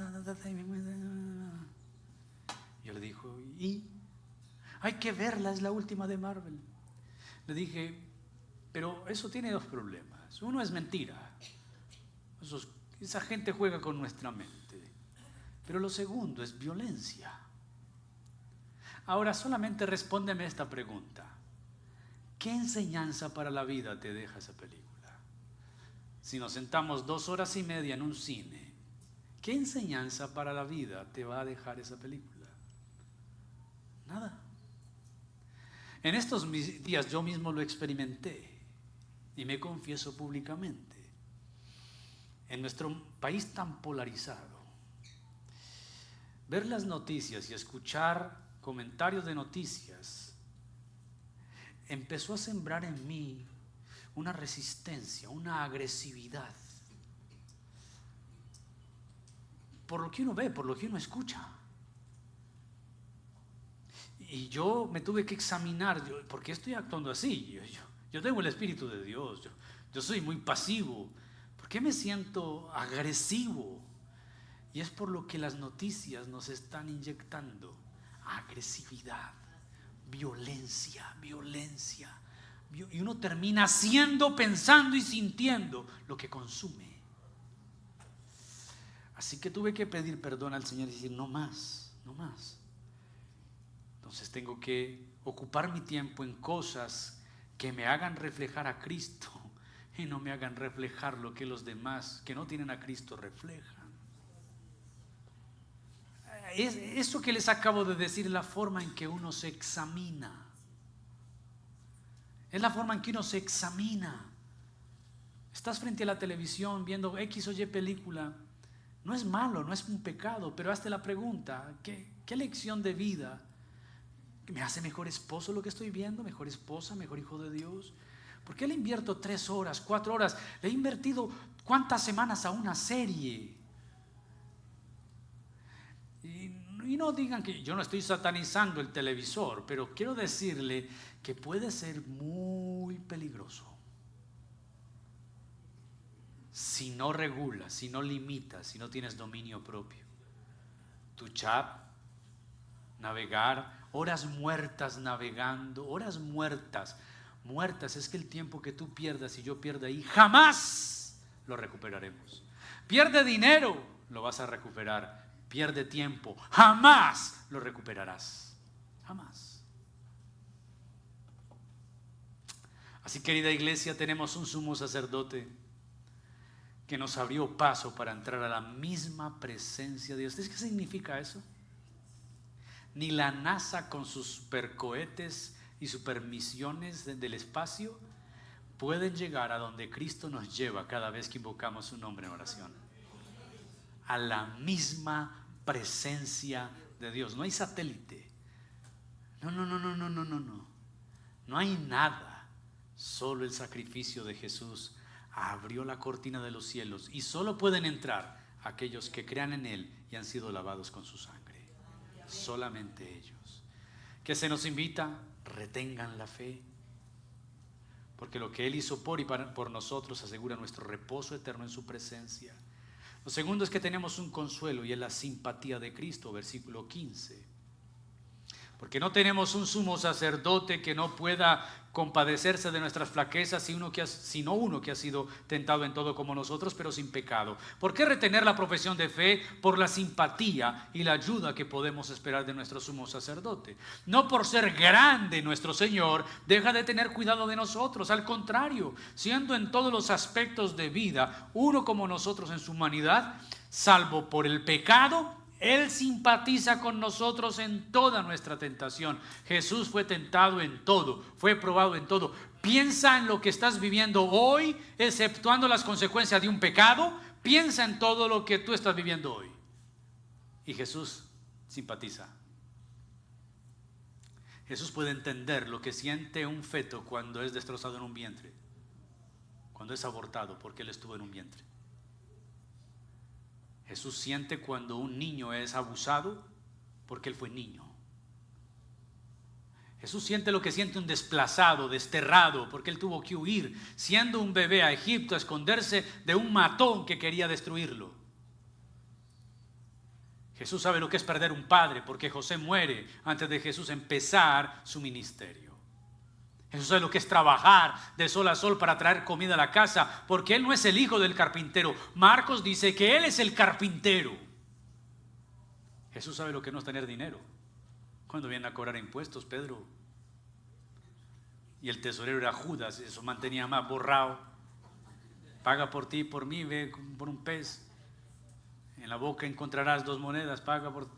Yo le dije, ¿y? Hay que verla, es la última de Marvel. Le dije, pero eso tiene dos problemas. Uno es mentira. Esa gente juega con nuestra mente. Pero lo segundo es violencia. Ahora solamente respóndeme esta pregunta. ¿Qué enseñanza para la vida te deja esa película? Si nos sentamos 2 horas y media en un cine, ¿qué enseñanza para la vida te va a dejar esa película? Nada. En estos días yo mismo lo experimenté y me confieso públicamente. En nuestro país tan polarizado, ver las noticias y escuchar comentarios de noticias empezó a sembrar en mí una resistencia, una agresividad por lo que uno ve, por lo que uno escucha. Y yo me tuve que examinar, ¿por qué estoy actuando así? Yo tengo el Espíritu de Dios, yo soy muy pasivo. ¿Por qué me siento agresivo? Y es por lo que las noticias nos están inyectando. Agresividad, violencia. Y uno termina haciendo, pensando y sintiendo lo que consume. Así que tuve que pedir perdón al Señor y decir, no más. Entonces tengo que ocupar mi tiempo en cosas que me hagan reflejar a Cristo y no me hagan reflejar lo que los demás que no tienen a Cristo reflejan. Eso que les acabo de decir es la forma en que uno se examina. Es la forma en que uno se examina. Estás frente a la televisión viendo X o Y película. No es malo, no es un pecado, pero hazte la pregunta, ¿qué lección de vida me hace mejor esposo lo que estoy viendo? ¿Mejor esposa? ¿Mejor hijo de Dios? ¿Por qué le invierto 3 horas, 4 horas? Le he invertido ¿cuántas semanas a una serie? Y no digan que yo no estoy satanizando el televisor, pero quiero decirle que puede ser muy peligroso si no regulas, si no limitas, si no tienes dominio propio. Tu chat, navegar, horas muertas navegando, horas muertas, es que el tiempo que tú pierdas y yo pierda ahí, jamás lo recuperaremos. Pierde dinero, lo vas a recuperar. Pierde tiempo, jamás lo recuperarás. Jamás. Así, querida iglesia, tenemos un sumo sacerdote que nos abrió paso para entrar a la misma presencia de Dios. ¿Sabes qué significa eso? Ni la NASA con sus supercohetes y supermisiones del espacio pueden llegar a donde Cristo nos lleva cada vez que invocamos su nombre en oración. A la misma presencia de Dios. No hay satélite. No. No hay nada. Solo el sacrificio de Jesús abrió la cortina de los cielos y solo pueden entrar aquellos que crean en Él y han sido lavados con su sangre. Solamente ellos. Que se nos invita, retengan la fe, porque lo que Él hizo por nosotros asegura nuestro reposo eterno en su presencia. Lo segundo es que tenemos un consuelo y es la simpatía de Cristo, versículo 15. Porque no tenemos un sumo sacerdote que no pueda compadecerse de nuestras flaquezas, sino uno que ha sido tentado en todo como nosotros, pero sin pecado. ¿Por qué retener la profesión de fe? Por la simpatía y la ayuda que podemos esperar de nuestro sumo sacerdote. No por ser grande nuestro Señor, deja de tener cuidado de nosotros. Al contrario, siendo en todos los aspectos de vida uno como nosotros en su humanidad, salvo por el pecado, Él simpatiza con nosotros en toda nuestra tentación. Jesús fue tentado en todo, fue probado en todo. Piensa en lo que estás viviendo hoy, exceptuando las consecuencias de un pecado. Piensa en todo lo que tú estás viviendo hoy. Y Jesús simpatiza. Jesús puede entender lo que siente un feto cuando es destrozado en un vientre, cuando es abortado, porque Él estuvo en un vientre. Jesús siente cuando un niño es abusado porque Él fue niño. Jesús siente lo que siente un desplazado, desterrado, porque Él tuvo que huir siendo un bebé a Egipto, a esconderse de un matón que quería destruirlo. Jesús sabe lo que es perder un padre, porque José muere antes de Jesús empezar su ministerio. Jesús sabe lo que es trabajar de sol a sol para traer comida a la casa, porque Él no es el hijo del carpintero. Marcos dice que Él es el carpintero. Jesús sabe lo que no es tener dinero. Cuando vienen a cobrar impuestos, Pedro y el tesorero era Judas, eso mantenía más borrado. Paga por ti y por mí, ve por un pez. En la boca encontrarás 2 monedas, paga por...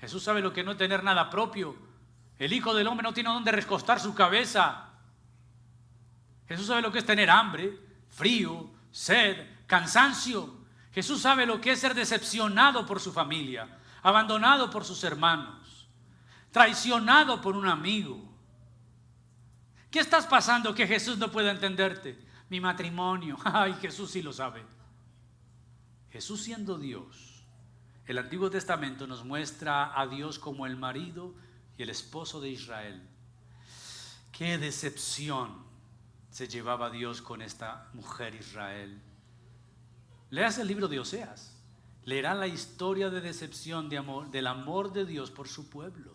Jesús sabe lo que no es tener nada propio. El Hijo del Hombre no tiene dónde recostar su cabeza. Jesús sabe lo que es tener hambre, frío, sed, cansancio. Jesús sabe lo que es ser decepcionado por su familia, abandonado por sus hermanos, traicionado por un amigo. ¿Qué estás pasando que Jesús no pueda entenderte? Mi matrimonio. Ay, Jesús sí lo sabe. Jesús siendo Dios, el Antiguo Testamento nos muestra a Dios como el marido y el esposo de Israel. Qué decepción se llevaba Dios con esta mujer Israel. Leas el libro de Oseas, leerá la historia de decepción, de amor, del amor de Dios por su pueblo.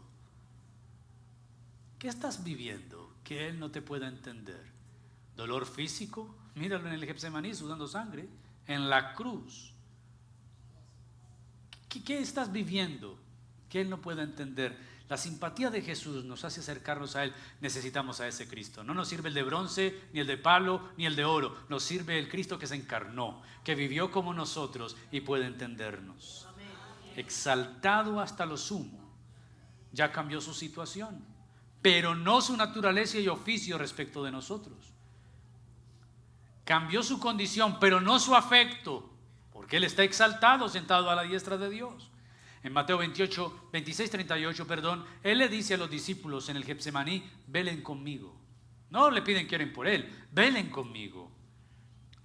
¿Qué estás viviendo que Él no te pueda entender? ¿Dolor físico? Míralo en el Getsemaní sudando sangre, en la cruz. ¿Qué estás viviendo que Él no pueda entender? La simpatía de Jesús nos hace acercarnos a Él. Necesitamos a ese Cristo. No nos sirve el de bronce, ni el de palo, ni el de oro. Nos sirve el Cristo que se encarnó, que vivió como nosotros y puede entendernos. Amén. Exaltado hasta lo sumo, ya cambió su situación, pero no su naturaleza y oficio respecto de nosotros. Cambió su condición, pero no su afecto, porque Él está exaltado, sentado a la diestra de Dios. En Mateo 26, 38, Él le dice a los discípulos en el Getsemaní: velen conmigo. No le piden que oren por Él, velen conmigo.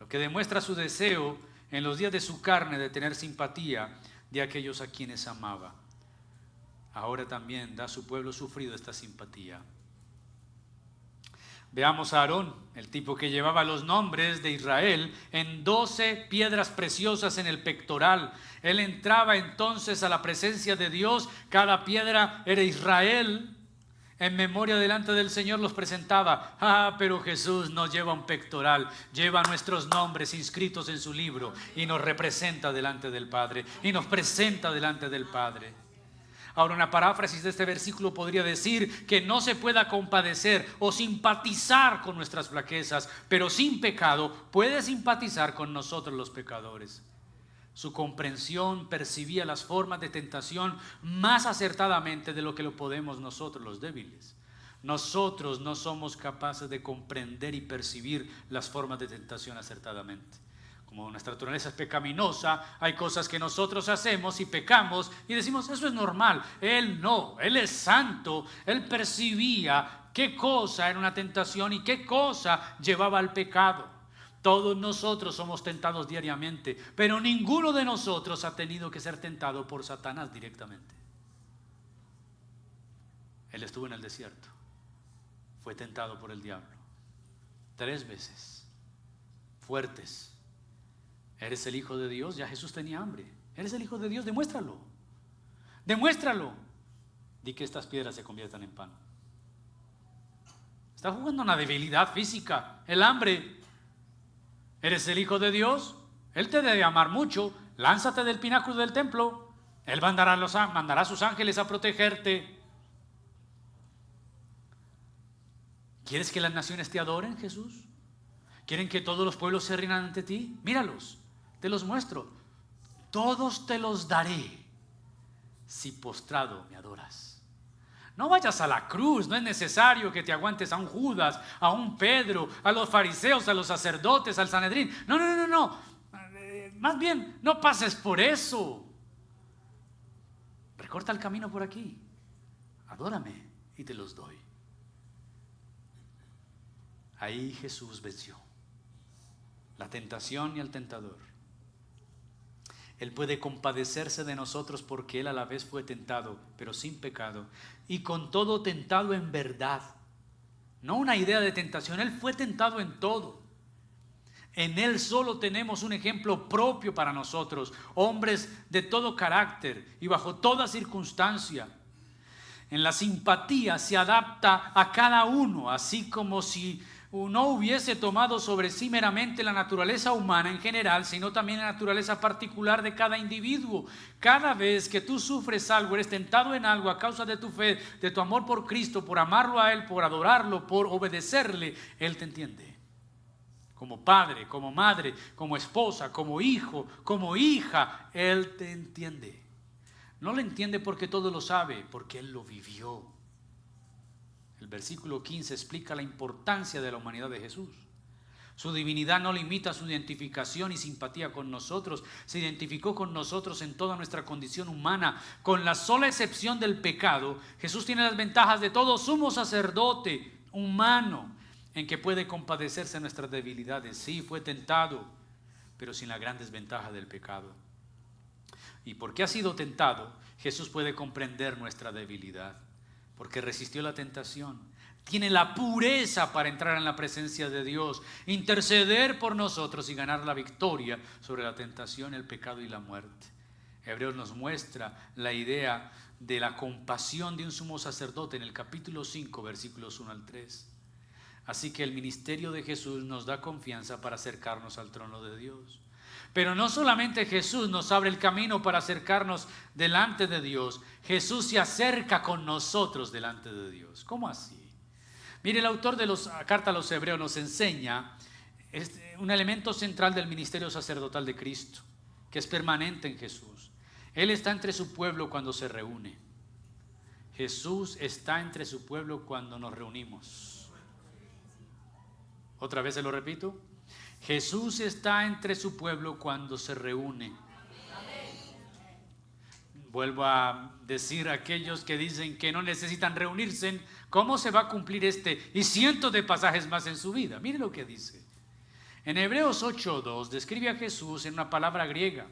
Lo que demuestra su deseo en los días de su carne de tener simpatía de aquellos a quienes amaba. Ahora también da a su pueblo sufrido esta simpatía. Veamos a Aarón, el tipo que llevaba los nombres de Israel en 12 piedras preciosas en el pectoral. Él entraba entonces a la presencia de Dios. Cada piedra era Israel. En memoria delante del Señor los presentaba. Pero Jesús no lleva un pectoral, lleva nuestros nombres inscritos en su libro y nos representa delante del Padre y nos presenta delante del Padre. Ahora, una paráfrasis de este versículo podría decir que no se pueda compadecer o simpatizar con nuestras flaquezas, pero sin pecado puede simpatizar con nosotros los pecadores. Su comprensión percibía las formas de tentación más acertadamente de lo que lo podemos nosotros los débiles. Nosotros no somos capaces de comprender y percibir las formas de tentación acertadamente. Como nuestra naturaleza es pecaminosa, hay cosas que nosotros hacemos y pecamos y decimos: eso es normal. Él no, Él es santo. Él percibía qué cosa era una tentación y qué cosa llevaba al pecado. Todos nosotros somos tentados diariamente, pero ninguno de nosotros ha tenido que ser tentado por Satanás directamente. Él estuvo en el desierto, fue tentado por el diablo 3 veces, fuertes. ¿Eres el Hijo de Dios? Ya Jesús tenía hambre. ¿Eres el Hijo de Dios? Demuéstralo. Demuéstralo. di que estas piedras se conviertan en pan. Está jugando una debilidad física, el hambre. ¿Eres el Hijo de Dios? Él te debe amar mucho. Lánzate del pináculo del templo. Él mandará a sus ángeles a protegerte. ¿Quieres que las naciones te adoren, Jesús? ¿Quieren que todos los pueblos se rindan ante ti? Míralos, te los muestro. Todos te los daré si postrado me adoras. No vayas a la cruz, no es necesario que te aguantes a un Judas, a un Pedro, a los fariseos, a los sacerdotes, al Sanedrín. No. Más bien, no pases por eso. Recorta el camino por aquí. Adórame y te los doy. Ahí Jesús venció la tentación y el tentador. Él puede compadecerse de nosotros porque Él a la vez fue tentado, pero sin pecado. Y con todo tentado en verdad. No una idea de tentación, Él fue tentado en todo. En Él solo tenemos un ejemplo propio para nosotros. Hombres de todo carácter y bajo toda circunstancia. En la simpatía se adapta a cada uno, así como si no hubiese tomado sobre sí meramente la naturaleza humana en general, sino también la naturaleza particular de cada individuo. Cada vez que tú sufres algo, eres tentado en algo a causa de tu fe, de tu amor por Cristo, por amarlo a Él, por adorarlo, por obedecerle, Él te entiende. Como padre, como madre, como esposa, como hijo, como hija, Él te entiende. No lo entiende porque todo lo sabe, porque Él lo vivió. El versículo 15 explica la importancia de la humanidad de Jesús. Su divinidad no limita su identificación y simpatía con nosotros. Se identificó con nosotros en toda nuestra condición humana. Con la sola excepción del pecado, Jesús tiene las ventajas de todo sumo sacerdote humano en que puede compadecerse de nuestras debilidades. Sí, fue tentado, pero sin la gran desventaja del pecado. Y porque ha sido tentado, Jesús puede comprender nuestra debilidad. Porque resistió la tentación, tiene la pureza para entrar en la presencia de Dios, interceder por nosotros y ganar la victoria sobre la tentación, el pecado y la muerte. Hebreos nos muestra la idea de la compasión de un sumo sacerdote en el capítulo 5, versículos 1 al 3. Así que el ministerio de Jesús nos da confianza para acercarnos al trono de Dios. Pero no solamente Jesús nos abre el camino para acercarnos delante de Dios, Jesús se acerca con nosotros delante de Dios. ¿Cómo así? Mire, el autor de la carta a los Hebreos nos enseña un elemento central del ministerio sacerdotal de Cristo, que es permanente en Jesús. Él está entre su pueblo cuando se reúne. Jesús está entre su pueblo cuando nos reunimos. Otra vez se lo repito. Jesús está entre su pueblo cuando se reúne. Vuelvo a decir a aquellos que dicen que no necesitan reunirse, ¿cómo se va a cumplir este y cientos de pasajes más en su vida? Mire lo que dice. En Hebreos 8:2 describe a Jesús en una palabra griega,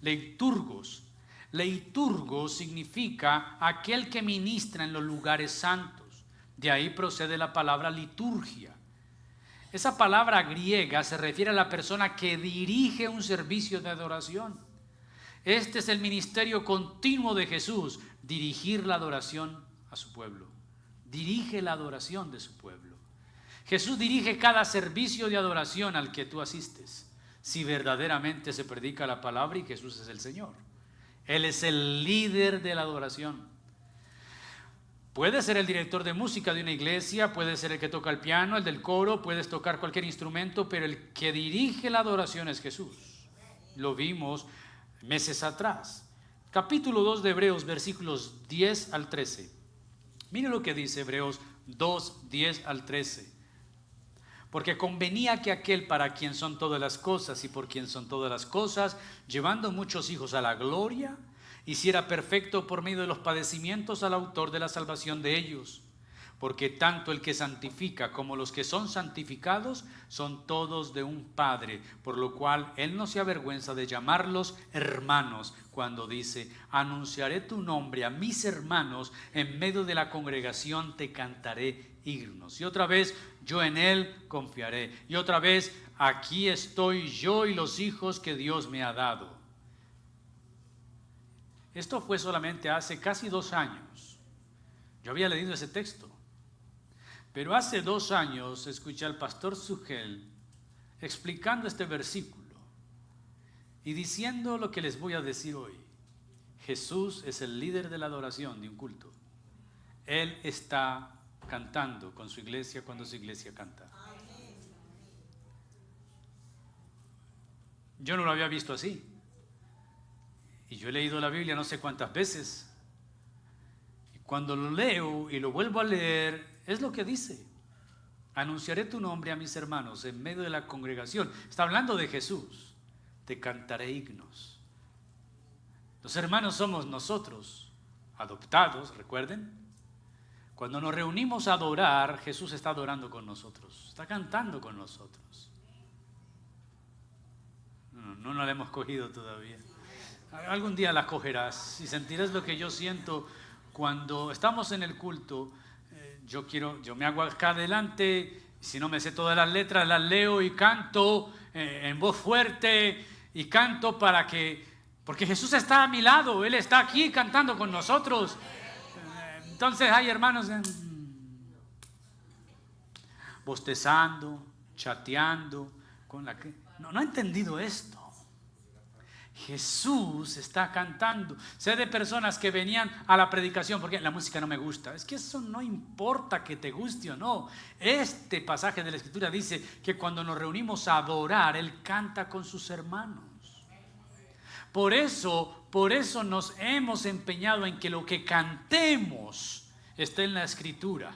leiturgos. Leiturgos significa aquel que ministra en los lugares santos. De ahí procede la palabra liturgia. Esa palabra griega se refiere a la persona que dirige un servicio de adoración. Este es el ministerio continuo de Jesús, dirigir la adoración a su pueblo. Dirige la adoración de su pueblo. Jesús dirige cada servicio de adoración al que tú asistes, si verdaderamente se predica la palabra y Jesús es el Señor. Él es el líder de la adoración. Puede ser el director de música de una iglesia, puede ser el que toca el piano, el del coro, puedes tocar cualquier instrumento, pero el que dirige la adoración es Jesús. Lo vimos meses atrás. Capítulo 2 de Hebreos, versículos 10 al 13. Mire lo que dice Hebreos 2, 10 al 13. Porque convenía que aquel para quien son todas las cosas y por quien son todas las cosas, llevando muchos hijos a la gloria, hiciera perfecto por medio de los padecimientos al autor de la salvación de ellos. Porque tanto el que santifica como los que son santificados son todos de un Padre, por lo cual Él no se avergüenza de llamarlos hermanos, cuando dice: anunciaré tu nombre a mis hermanos, en medio de la congregación te cantaré himnos. Y otra vez, yo en Él confiaré. Y otra vez, aquí estoy yo y los hijos que Dios me ha dado. Esto fue solamente hace casi 2 años. Yo había leído ese texto. Pero hace 2 años escuché al pastor Sugel explicando este versículo y diciendo lo que les voy a decir hoy. Jesús es el líder de la adoración de un culto. Él está cantando con su iglesia cuando su iglesia canta. Yo no lo había visto así. Y yo he leído la Biblia no sé cuántas veces. Y cuando lo leo y lo vuelvo a leer, es lo que dice. Anunciaré tu nombre a mis hermanos en medio de la congregación. Está hablando de Jesús. Te cantaré himnos. Los hermanos somos nosotros, adoptados, recuerden. Cuando nos reunimos a adorar, Jesús está adorando con nosotros. Está cantando con nosotros. No la hemos cogido todavía. Algún día la cogerás y sentirás lo que yo siento cuando estamos en el culto. Yo me hago acá adelante, si no me sé todas las letras, las leo y canto en voz fuerte y canto porque Jesús está a mi lado, Él está aquí cantando con nosotros. Entonces hay hermanos bostezando, chateando, no he entendido esto. Jesús está cantando. Sé de personas que venían a la predicación porque la música no me gusta. Es que eso no importa que te guste o no. Este pasaje de la Escritura dice que cuando nos reunimos a adorar, Él canta con sus hermanos. Por eso nos hemos empeñado en que lo que cantemos esté en la Escritura.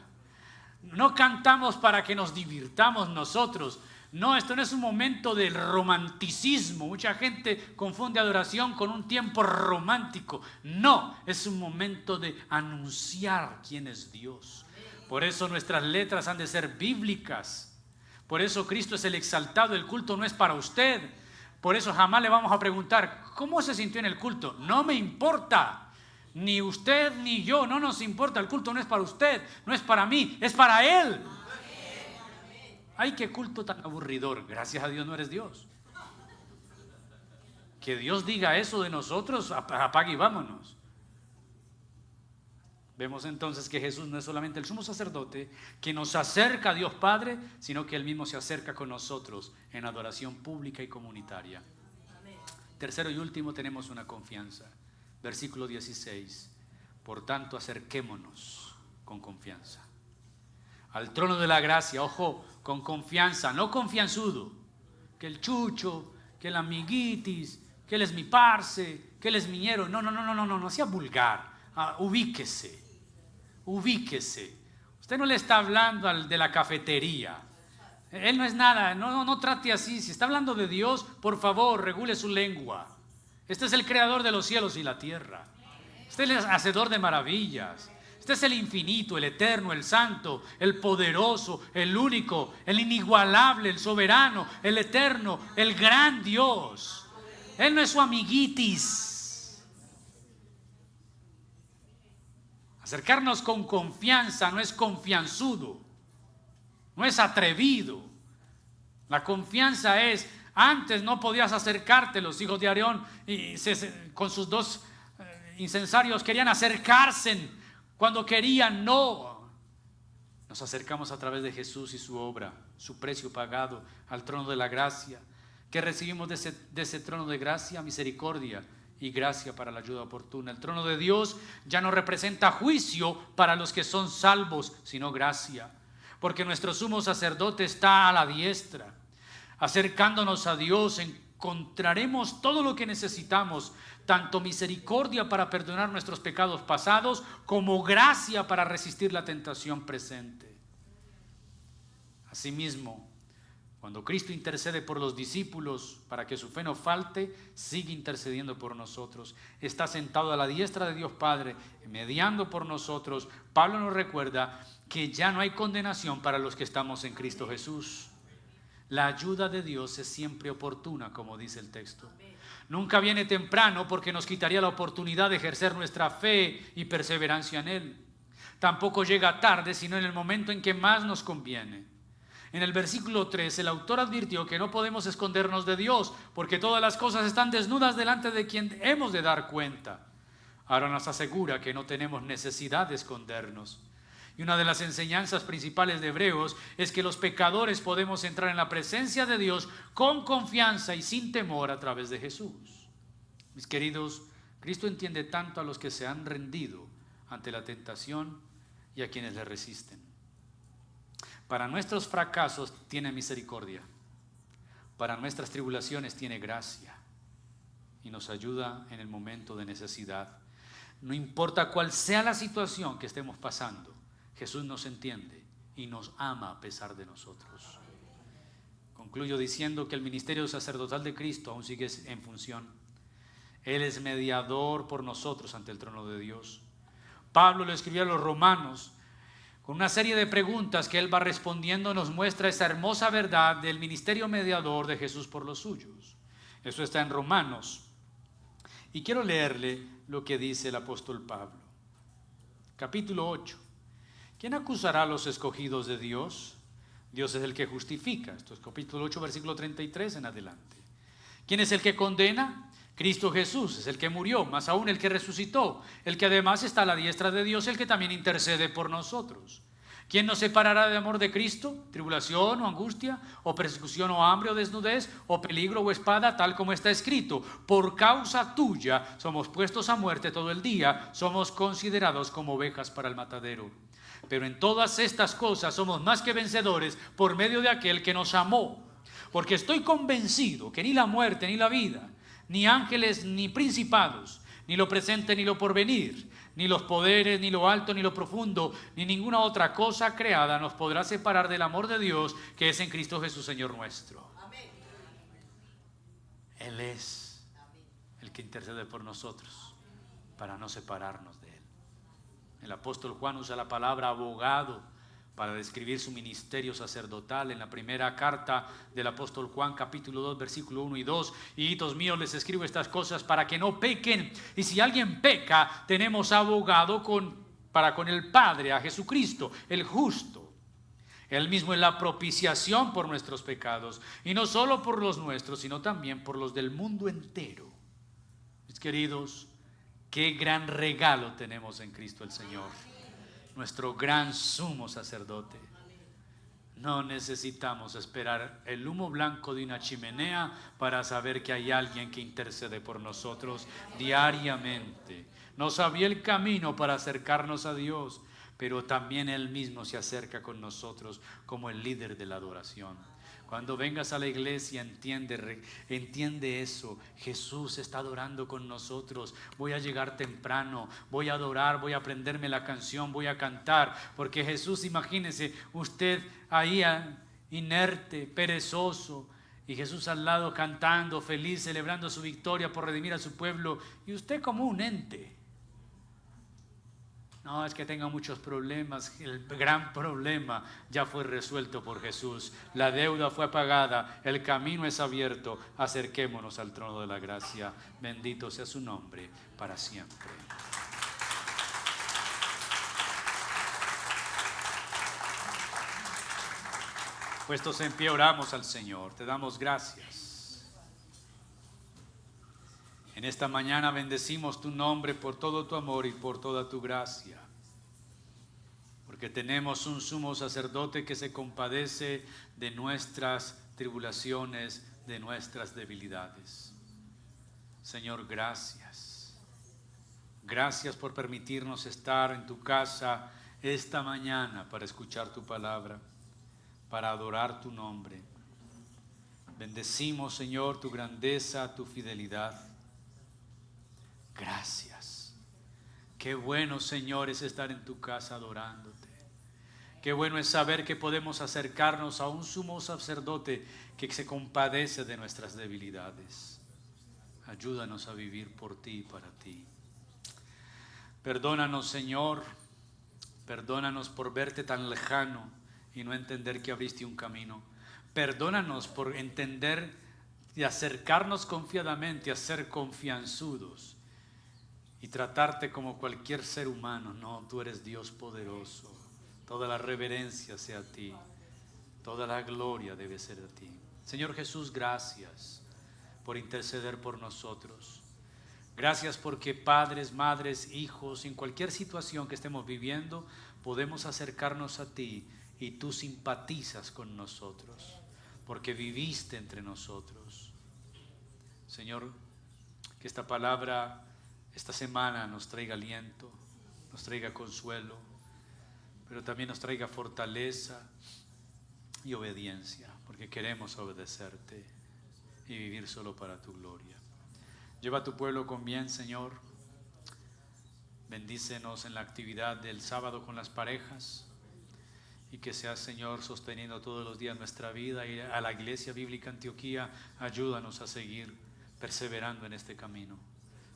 No cantamos para que nos divirtamos nosotros. No, esto no es un momento de romanticismo. Mucha gente confunde adoración con un tiempo romántico. No, es un momento de anunciar quién es Dios. Por eso nuestras letras han de ser bíblicas. Por eso Cristo es el exaltado. El culto no es para usted. Por eso jamás le vamos a preguntar, ¿cómo se sintió en el culto? No me importa. Ni usted ni yo, no nos importa. El culto no es para usted, no es para mí, es para Él. Ay, qué culto tan aburridor. Gracias a Dios no eres Dios. Que Dios diga eso de nosotros, apague y vámonos. Vemos entonces que Jesús no es solamente el sumo sacerdote que nos acerca a Dios Padre, sino que Él mismo se acerca con nosotros en adoración pública y comunitaria. Tercero y último, tenemos una confianza. Versículo 16. Por tanto, acerquémonos con confianza al trono de la gracia, ojo, con confianza, no confianzudo, que el chucho, que el amiguitis, que él es mi parce, que él es miñero. No sea vulgar. Ubíquese. Usted no le está hablando al de la cafetería. Él no es nada, no trate así. Si está hablando de Dios, por favor, regule su lengua. Este es el creador de los cielos y la tierra. Este es el hacedor de maravillas. Este es el infinito, el eterno, el santo, el poderoso, el único, el inigualable, el soberano, el eterno, el gran Dios. Él no es su amiguitis. Acercarnos con confianza no es confianzudo, no es atrevido. La confianza es, antes no podías acercarte, los hijos de Aarón y con sus 2 incensarios querían acercarse. Cuando querían, no. Nos acercamos a través de Jesús y su obra, su precio pagado al trono de la gracia. ¿Qué recibimos de ese trono de gracia? Misericordia y gracia para la ayuda oportuna. El trono de Dios ya no representa juicio para los que son salvos, sino gracia. Porque nuestro sumo sacerdote está a la diestra. Acercándonos a Dios encontraremos todo lo que necesitamos, tanto misericordia para perdonar nuestros pecados pasados, como gracia para resistir la tentación presente. Asimismo, cuando Cristo intercede por los discípulos para que su fe no falte, sigue intercediendo por nosotros. Está sentado a la diestra de Dios Padre, mediando por nosotros. Pablo nos recuerda que ya no hay condenación para los que estamos en Cristo Jesús. La ayuda de Dios es siempre oportuna, como dice el texto. Nunca viene temprano porque nos quitaría la oportunidad de ejercer nuestra fe y perseverancia en Él. Tampoco llega tarde, sino en el momento en que más nos conviene. En el versículo 3, el autor advirtió que no podemos escondernos de Dios, porque todas las cosas están desnudas delante de quien hemos de dar cuenta. Ahora nos asegura que no tenemos necesidad de escondernos. Y una de las enseñanzas principales de Hebreos es que los pecadores podemos entrar en la presencia de Dios con confianza y sin temor a través de Jesús. Mis queridos, Cristo entiende tanto a los que se han rendido ante la tentación y a quienes le resisten. Para nuestros fracasos tiene misericordia. Para nuestras tribulaciones tiene gracia. Y nos ayuda en el momento de necesidad. No importa cuál sea la situación que estemos pasando, Jesús nos entiende y nos ama a pesar de nosotros. Concluyo diciendo que el ministerio sacerdotal de Cristo aún sigue en función. Él es mediador por nosotros ante el trono de Dios. Pablo le escribió a los romanos con una serie de preguntas que él va respondiendo. Nos muestra esa hermosa verdad del ministerio mediador de Jesús por los suyos. Eso está en Romanos. Y quiero leerle lo que dice el apóstol Pablo. Capítulo 8. ¿Quién acusará a los escogidos de Dios? Dios es el que justifica. Esto es capítulo 8, versículo 33 en adelante. ¿Quién es el que condena? Cristo Jesús es el que murió, más aún el que resucitó, el que además está a la diestra de Dios, el que también intercede por nosotros. ¿Quién nos separará del amor de Cristo? ¿Tribulación o angustia, o persecución o hambre o desnudez, o peligro o espada? Tal como está escrito: por causa tuya somos puestos a muerte todo el día, somos considerados como ovejas para el matadero. Pero en todas estas cosas somos más que vencedores por medio de aquel que nos amó. Porque estoy convencido que ni la muerte ni la vida, ni ángeles ni principados, ni lo presente ni lo porvenir, ni los poderes, ni lo alto, ni lo profundo, ni ninguna otra cosa creada nos podrá separar del amor de Dios que es en Cristo Jesús, Señor nuestro. Amén. Él es el que intercede por nosotros para no separarnos de Él. El apóstol Juan usa la palabra abogado para describir su ministerio sacerdotal en la primera carta del apóstol Juan, capítulo 2, versículo 1 y 2. Hijitos míos, les escribo estas cosas para que no pequen. Y si alguien peca, tenemos abogado para con el Padre, a Jesucristo, el justo. Él mismo es la propiciación por nuestros pecados, y no solo por los nuestros, sino también por los del mundo entero. Mis queridos, qué gran regalo tenemos en Cristo el Señor, nuestro gran sumo sacerdote. No necesitamos esperar el humo blanco de una chimenea para saber que hay alguien que intercede por nosotros diariamente. Nos abrió el camino para acercarnos a Dios, pero también Él mismo se acerca con nosotros como el líder de la adoración. Cuando vengas a la iglesia, entiende eso. Jesús está adorando con nosotros. Voy a llegar temprano, voy a adorar, voy a aprenderme la canción, voy a cantar. Porque Jesús, imagínese, usted ahí inerte, perezoso, y Jesús al lado cantando, feliz, celebrando su victoria por redimir a su pueblo, y usted como un ente. No es que tenga muchos problemas, el gran problema ya fue resuelto por Jesús. La deuda fue pagada, el camino es abierto. Acerquémonos al trono de la gracia. Bendito sea su nombre para siempre. Puestos en pie, oramos al Señor. Te damos gracias. En esta mañana bendecimos tu nombre por todo tu amor y por toda tu gracia. Porque tenemos un sumo sacerdote que se compadece de nuestras tribulaciones, de nuestras debilidades. Señor, gracias. Gracias por permitirnos estar en tu casa esta mañana para escuchar tu palabra, para adorar tu nombre. Bendecimos, Señor, tu grandeza, tu fidelidad. Gracias. Qué bueno, Señor, es estar en tu casa adorándote. Qué bueno es saber que podemos acercarnos a un sumo sacerdote que se compadece de nuestras debilidades. Ayúdanos a vivir por ti y para ti. Perdónanos, Señor. Perdónanos por verte tan lejano y no entender que abriste un camino. Perdónanos por entender y acercarnos confiadamente a ser confianzudos y tratarte como cualquier ser humano. No, tú eres Dios poderoso. Toda la reverencia sea a ti. Toda la gloria debe ser a ti. Señor Jesús, gracias por interceder por nosotros. Gracias porque padres, madres, hijos, en cualquier situación que estemos viviendo, podemos acercarnos a ti y tú simpatizas con nosotros, porque viviste entre nosotros. Señor, que esta palabra esta semana nos traiga aliento, nos traiga consuelo, pero también nos traiga fortaleza y obediencia, porque queremos obedecerte y vivir solo para tu gloria. Lleva a tu pueblo con bien, Señor. Bendícenos en la actividad del sábado con las parejas y que seas, Señor, sosteniendo todos los días nuestra vida. Y a la Iglesia Bíblica Antioquía, ayúdanos a seguir perseverando en este camino,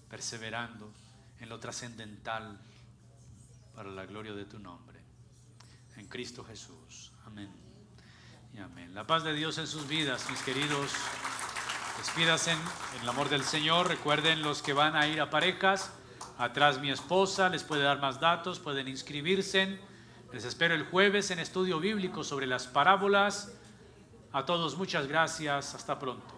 perseverando en lo trascendental para la gloria de tu nombre. En Cristo Jesús. Amén y amén. La paz de Dios en sus vidas, mis queridos. Despídanse en el amor del Señor. Recuerden, los que van a ir a parejas, atrás mi esposa les puede dar más datos, pueden inscribirse. Les espero el jueves en estudio bíblico sobre las parábolas. A todos muchas gracias, hasta pronto.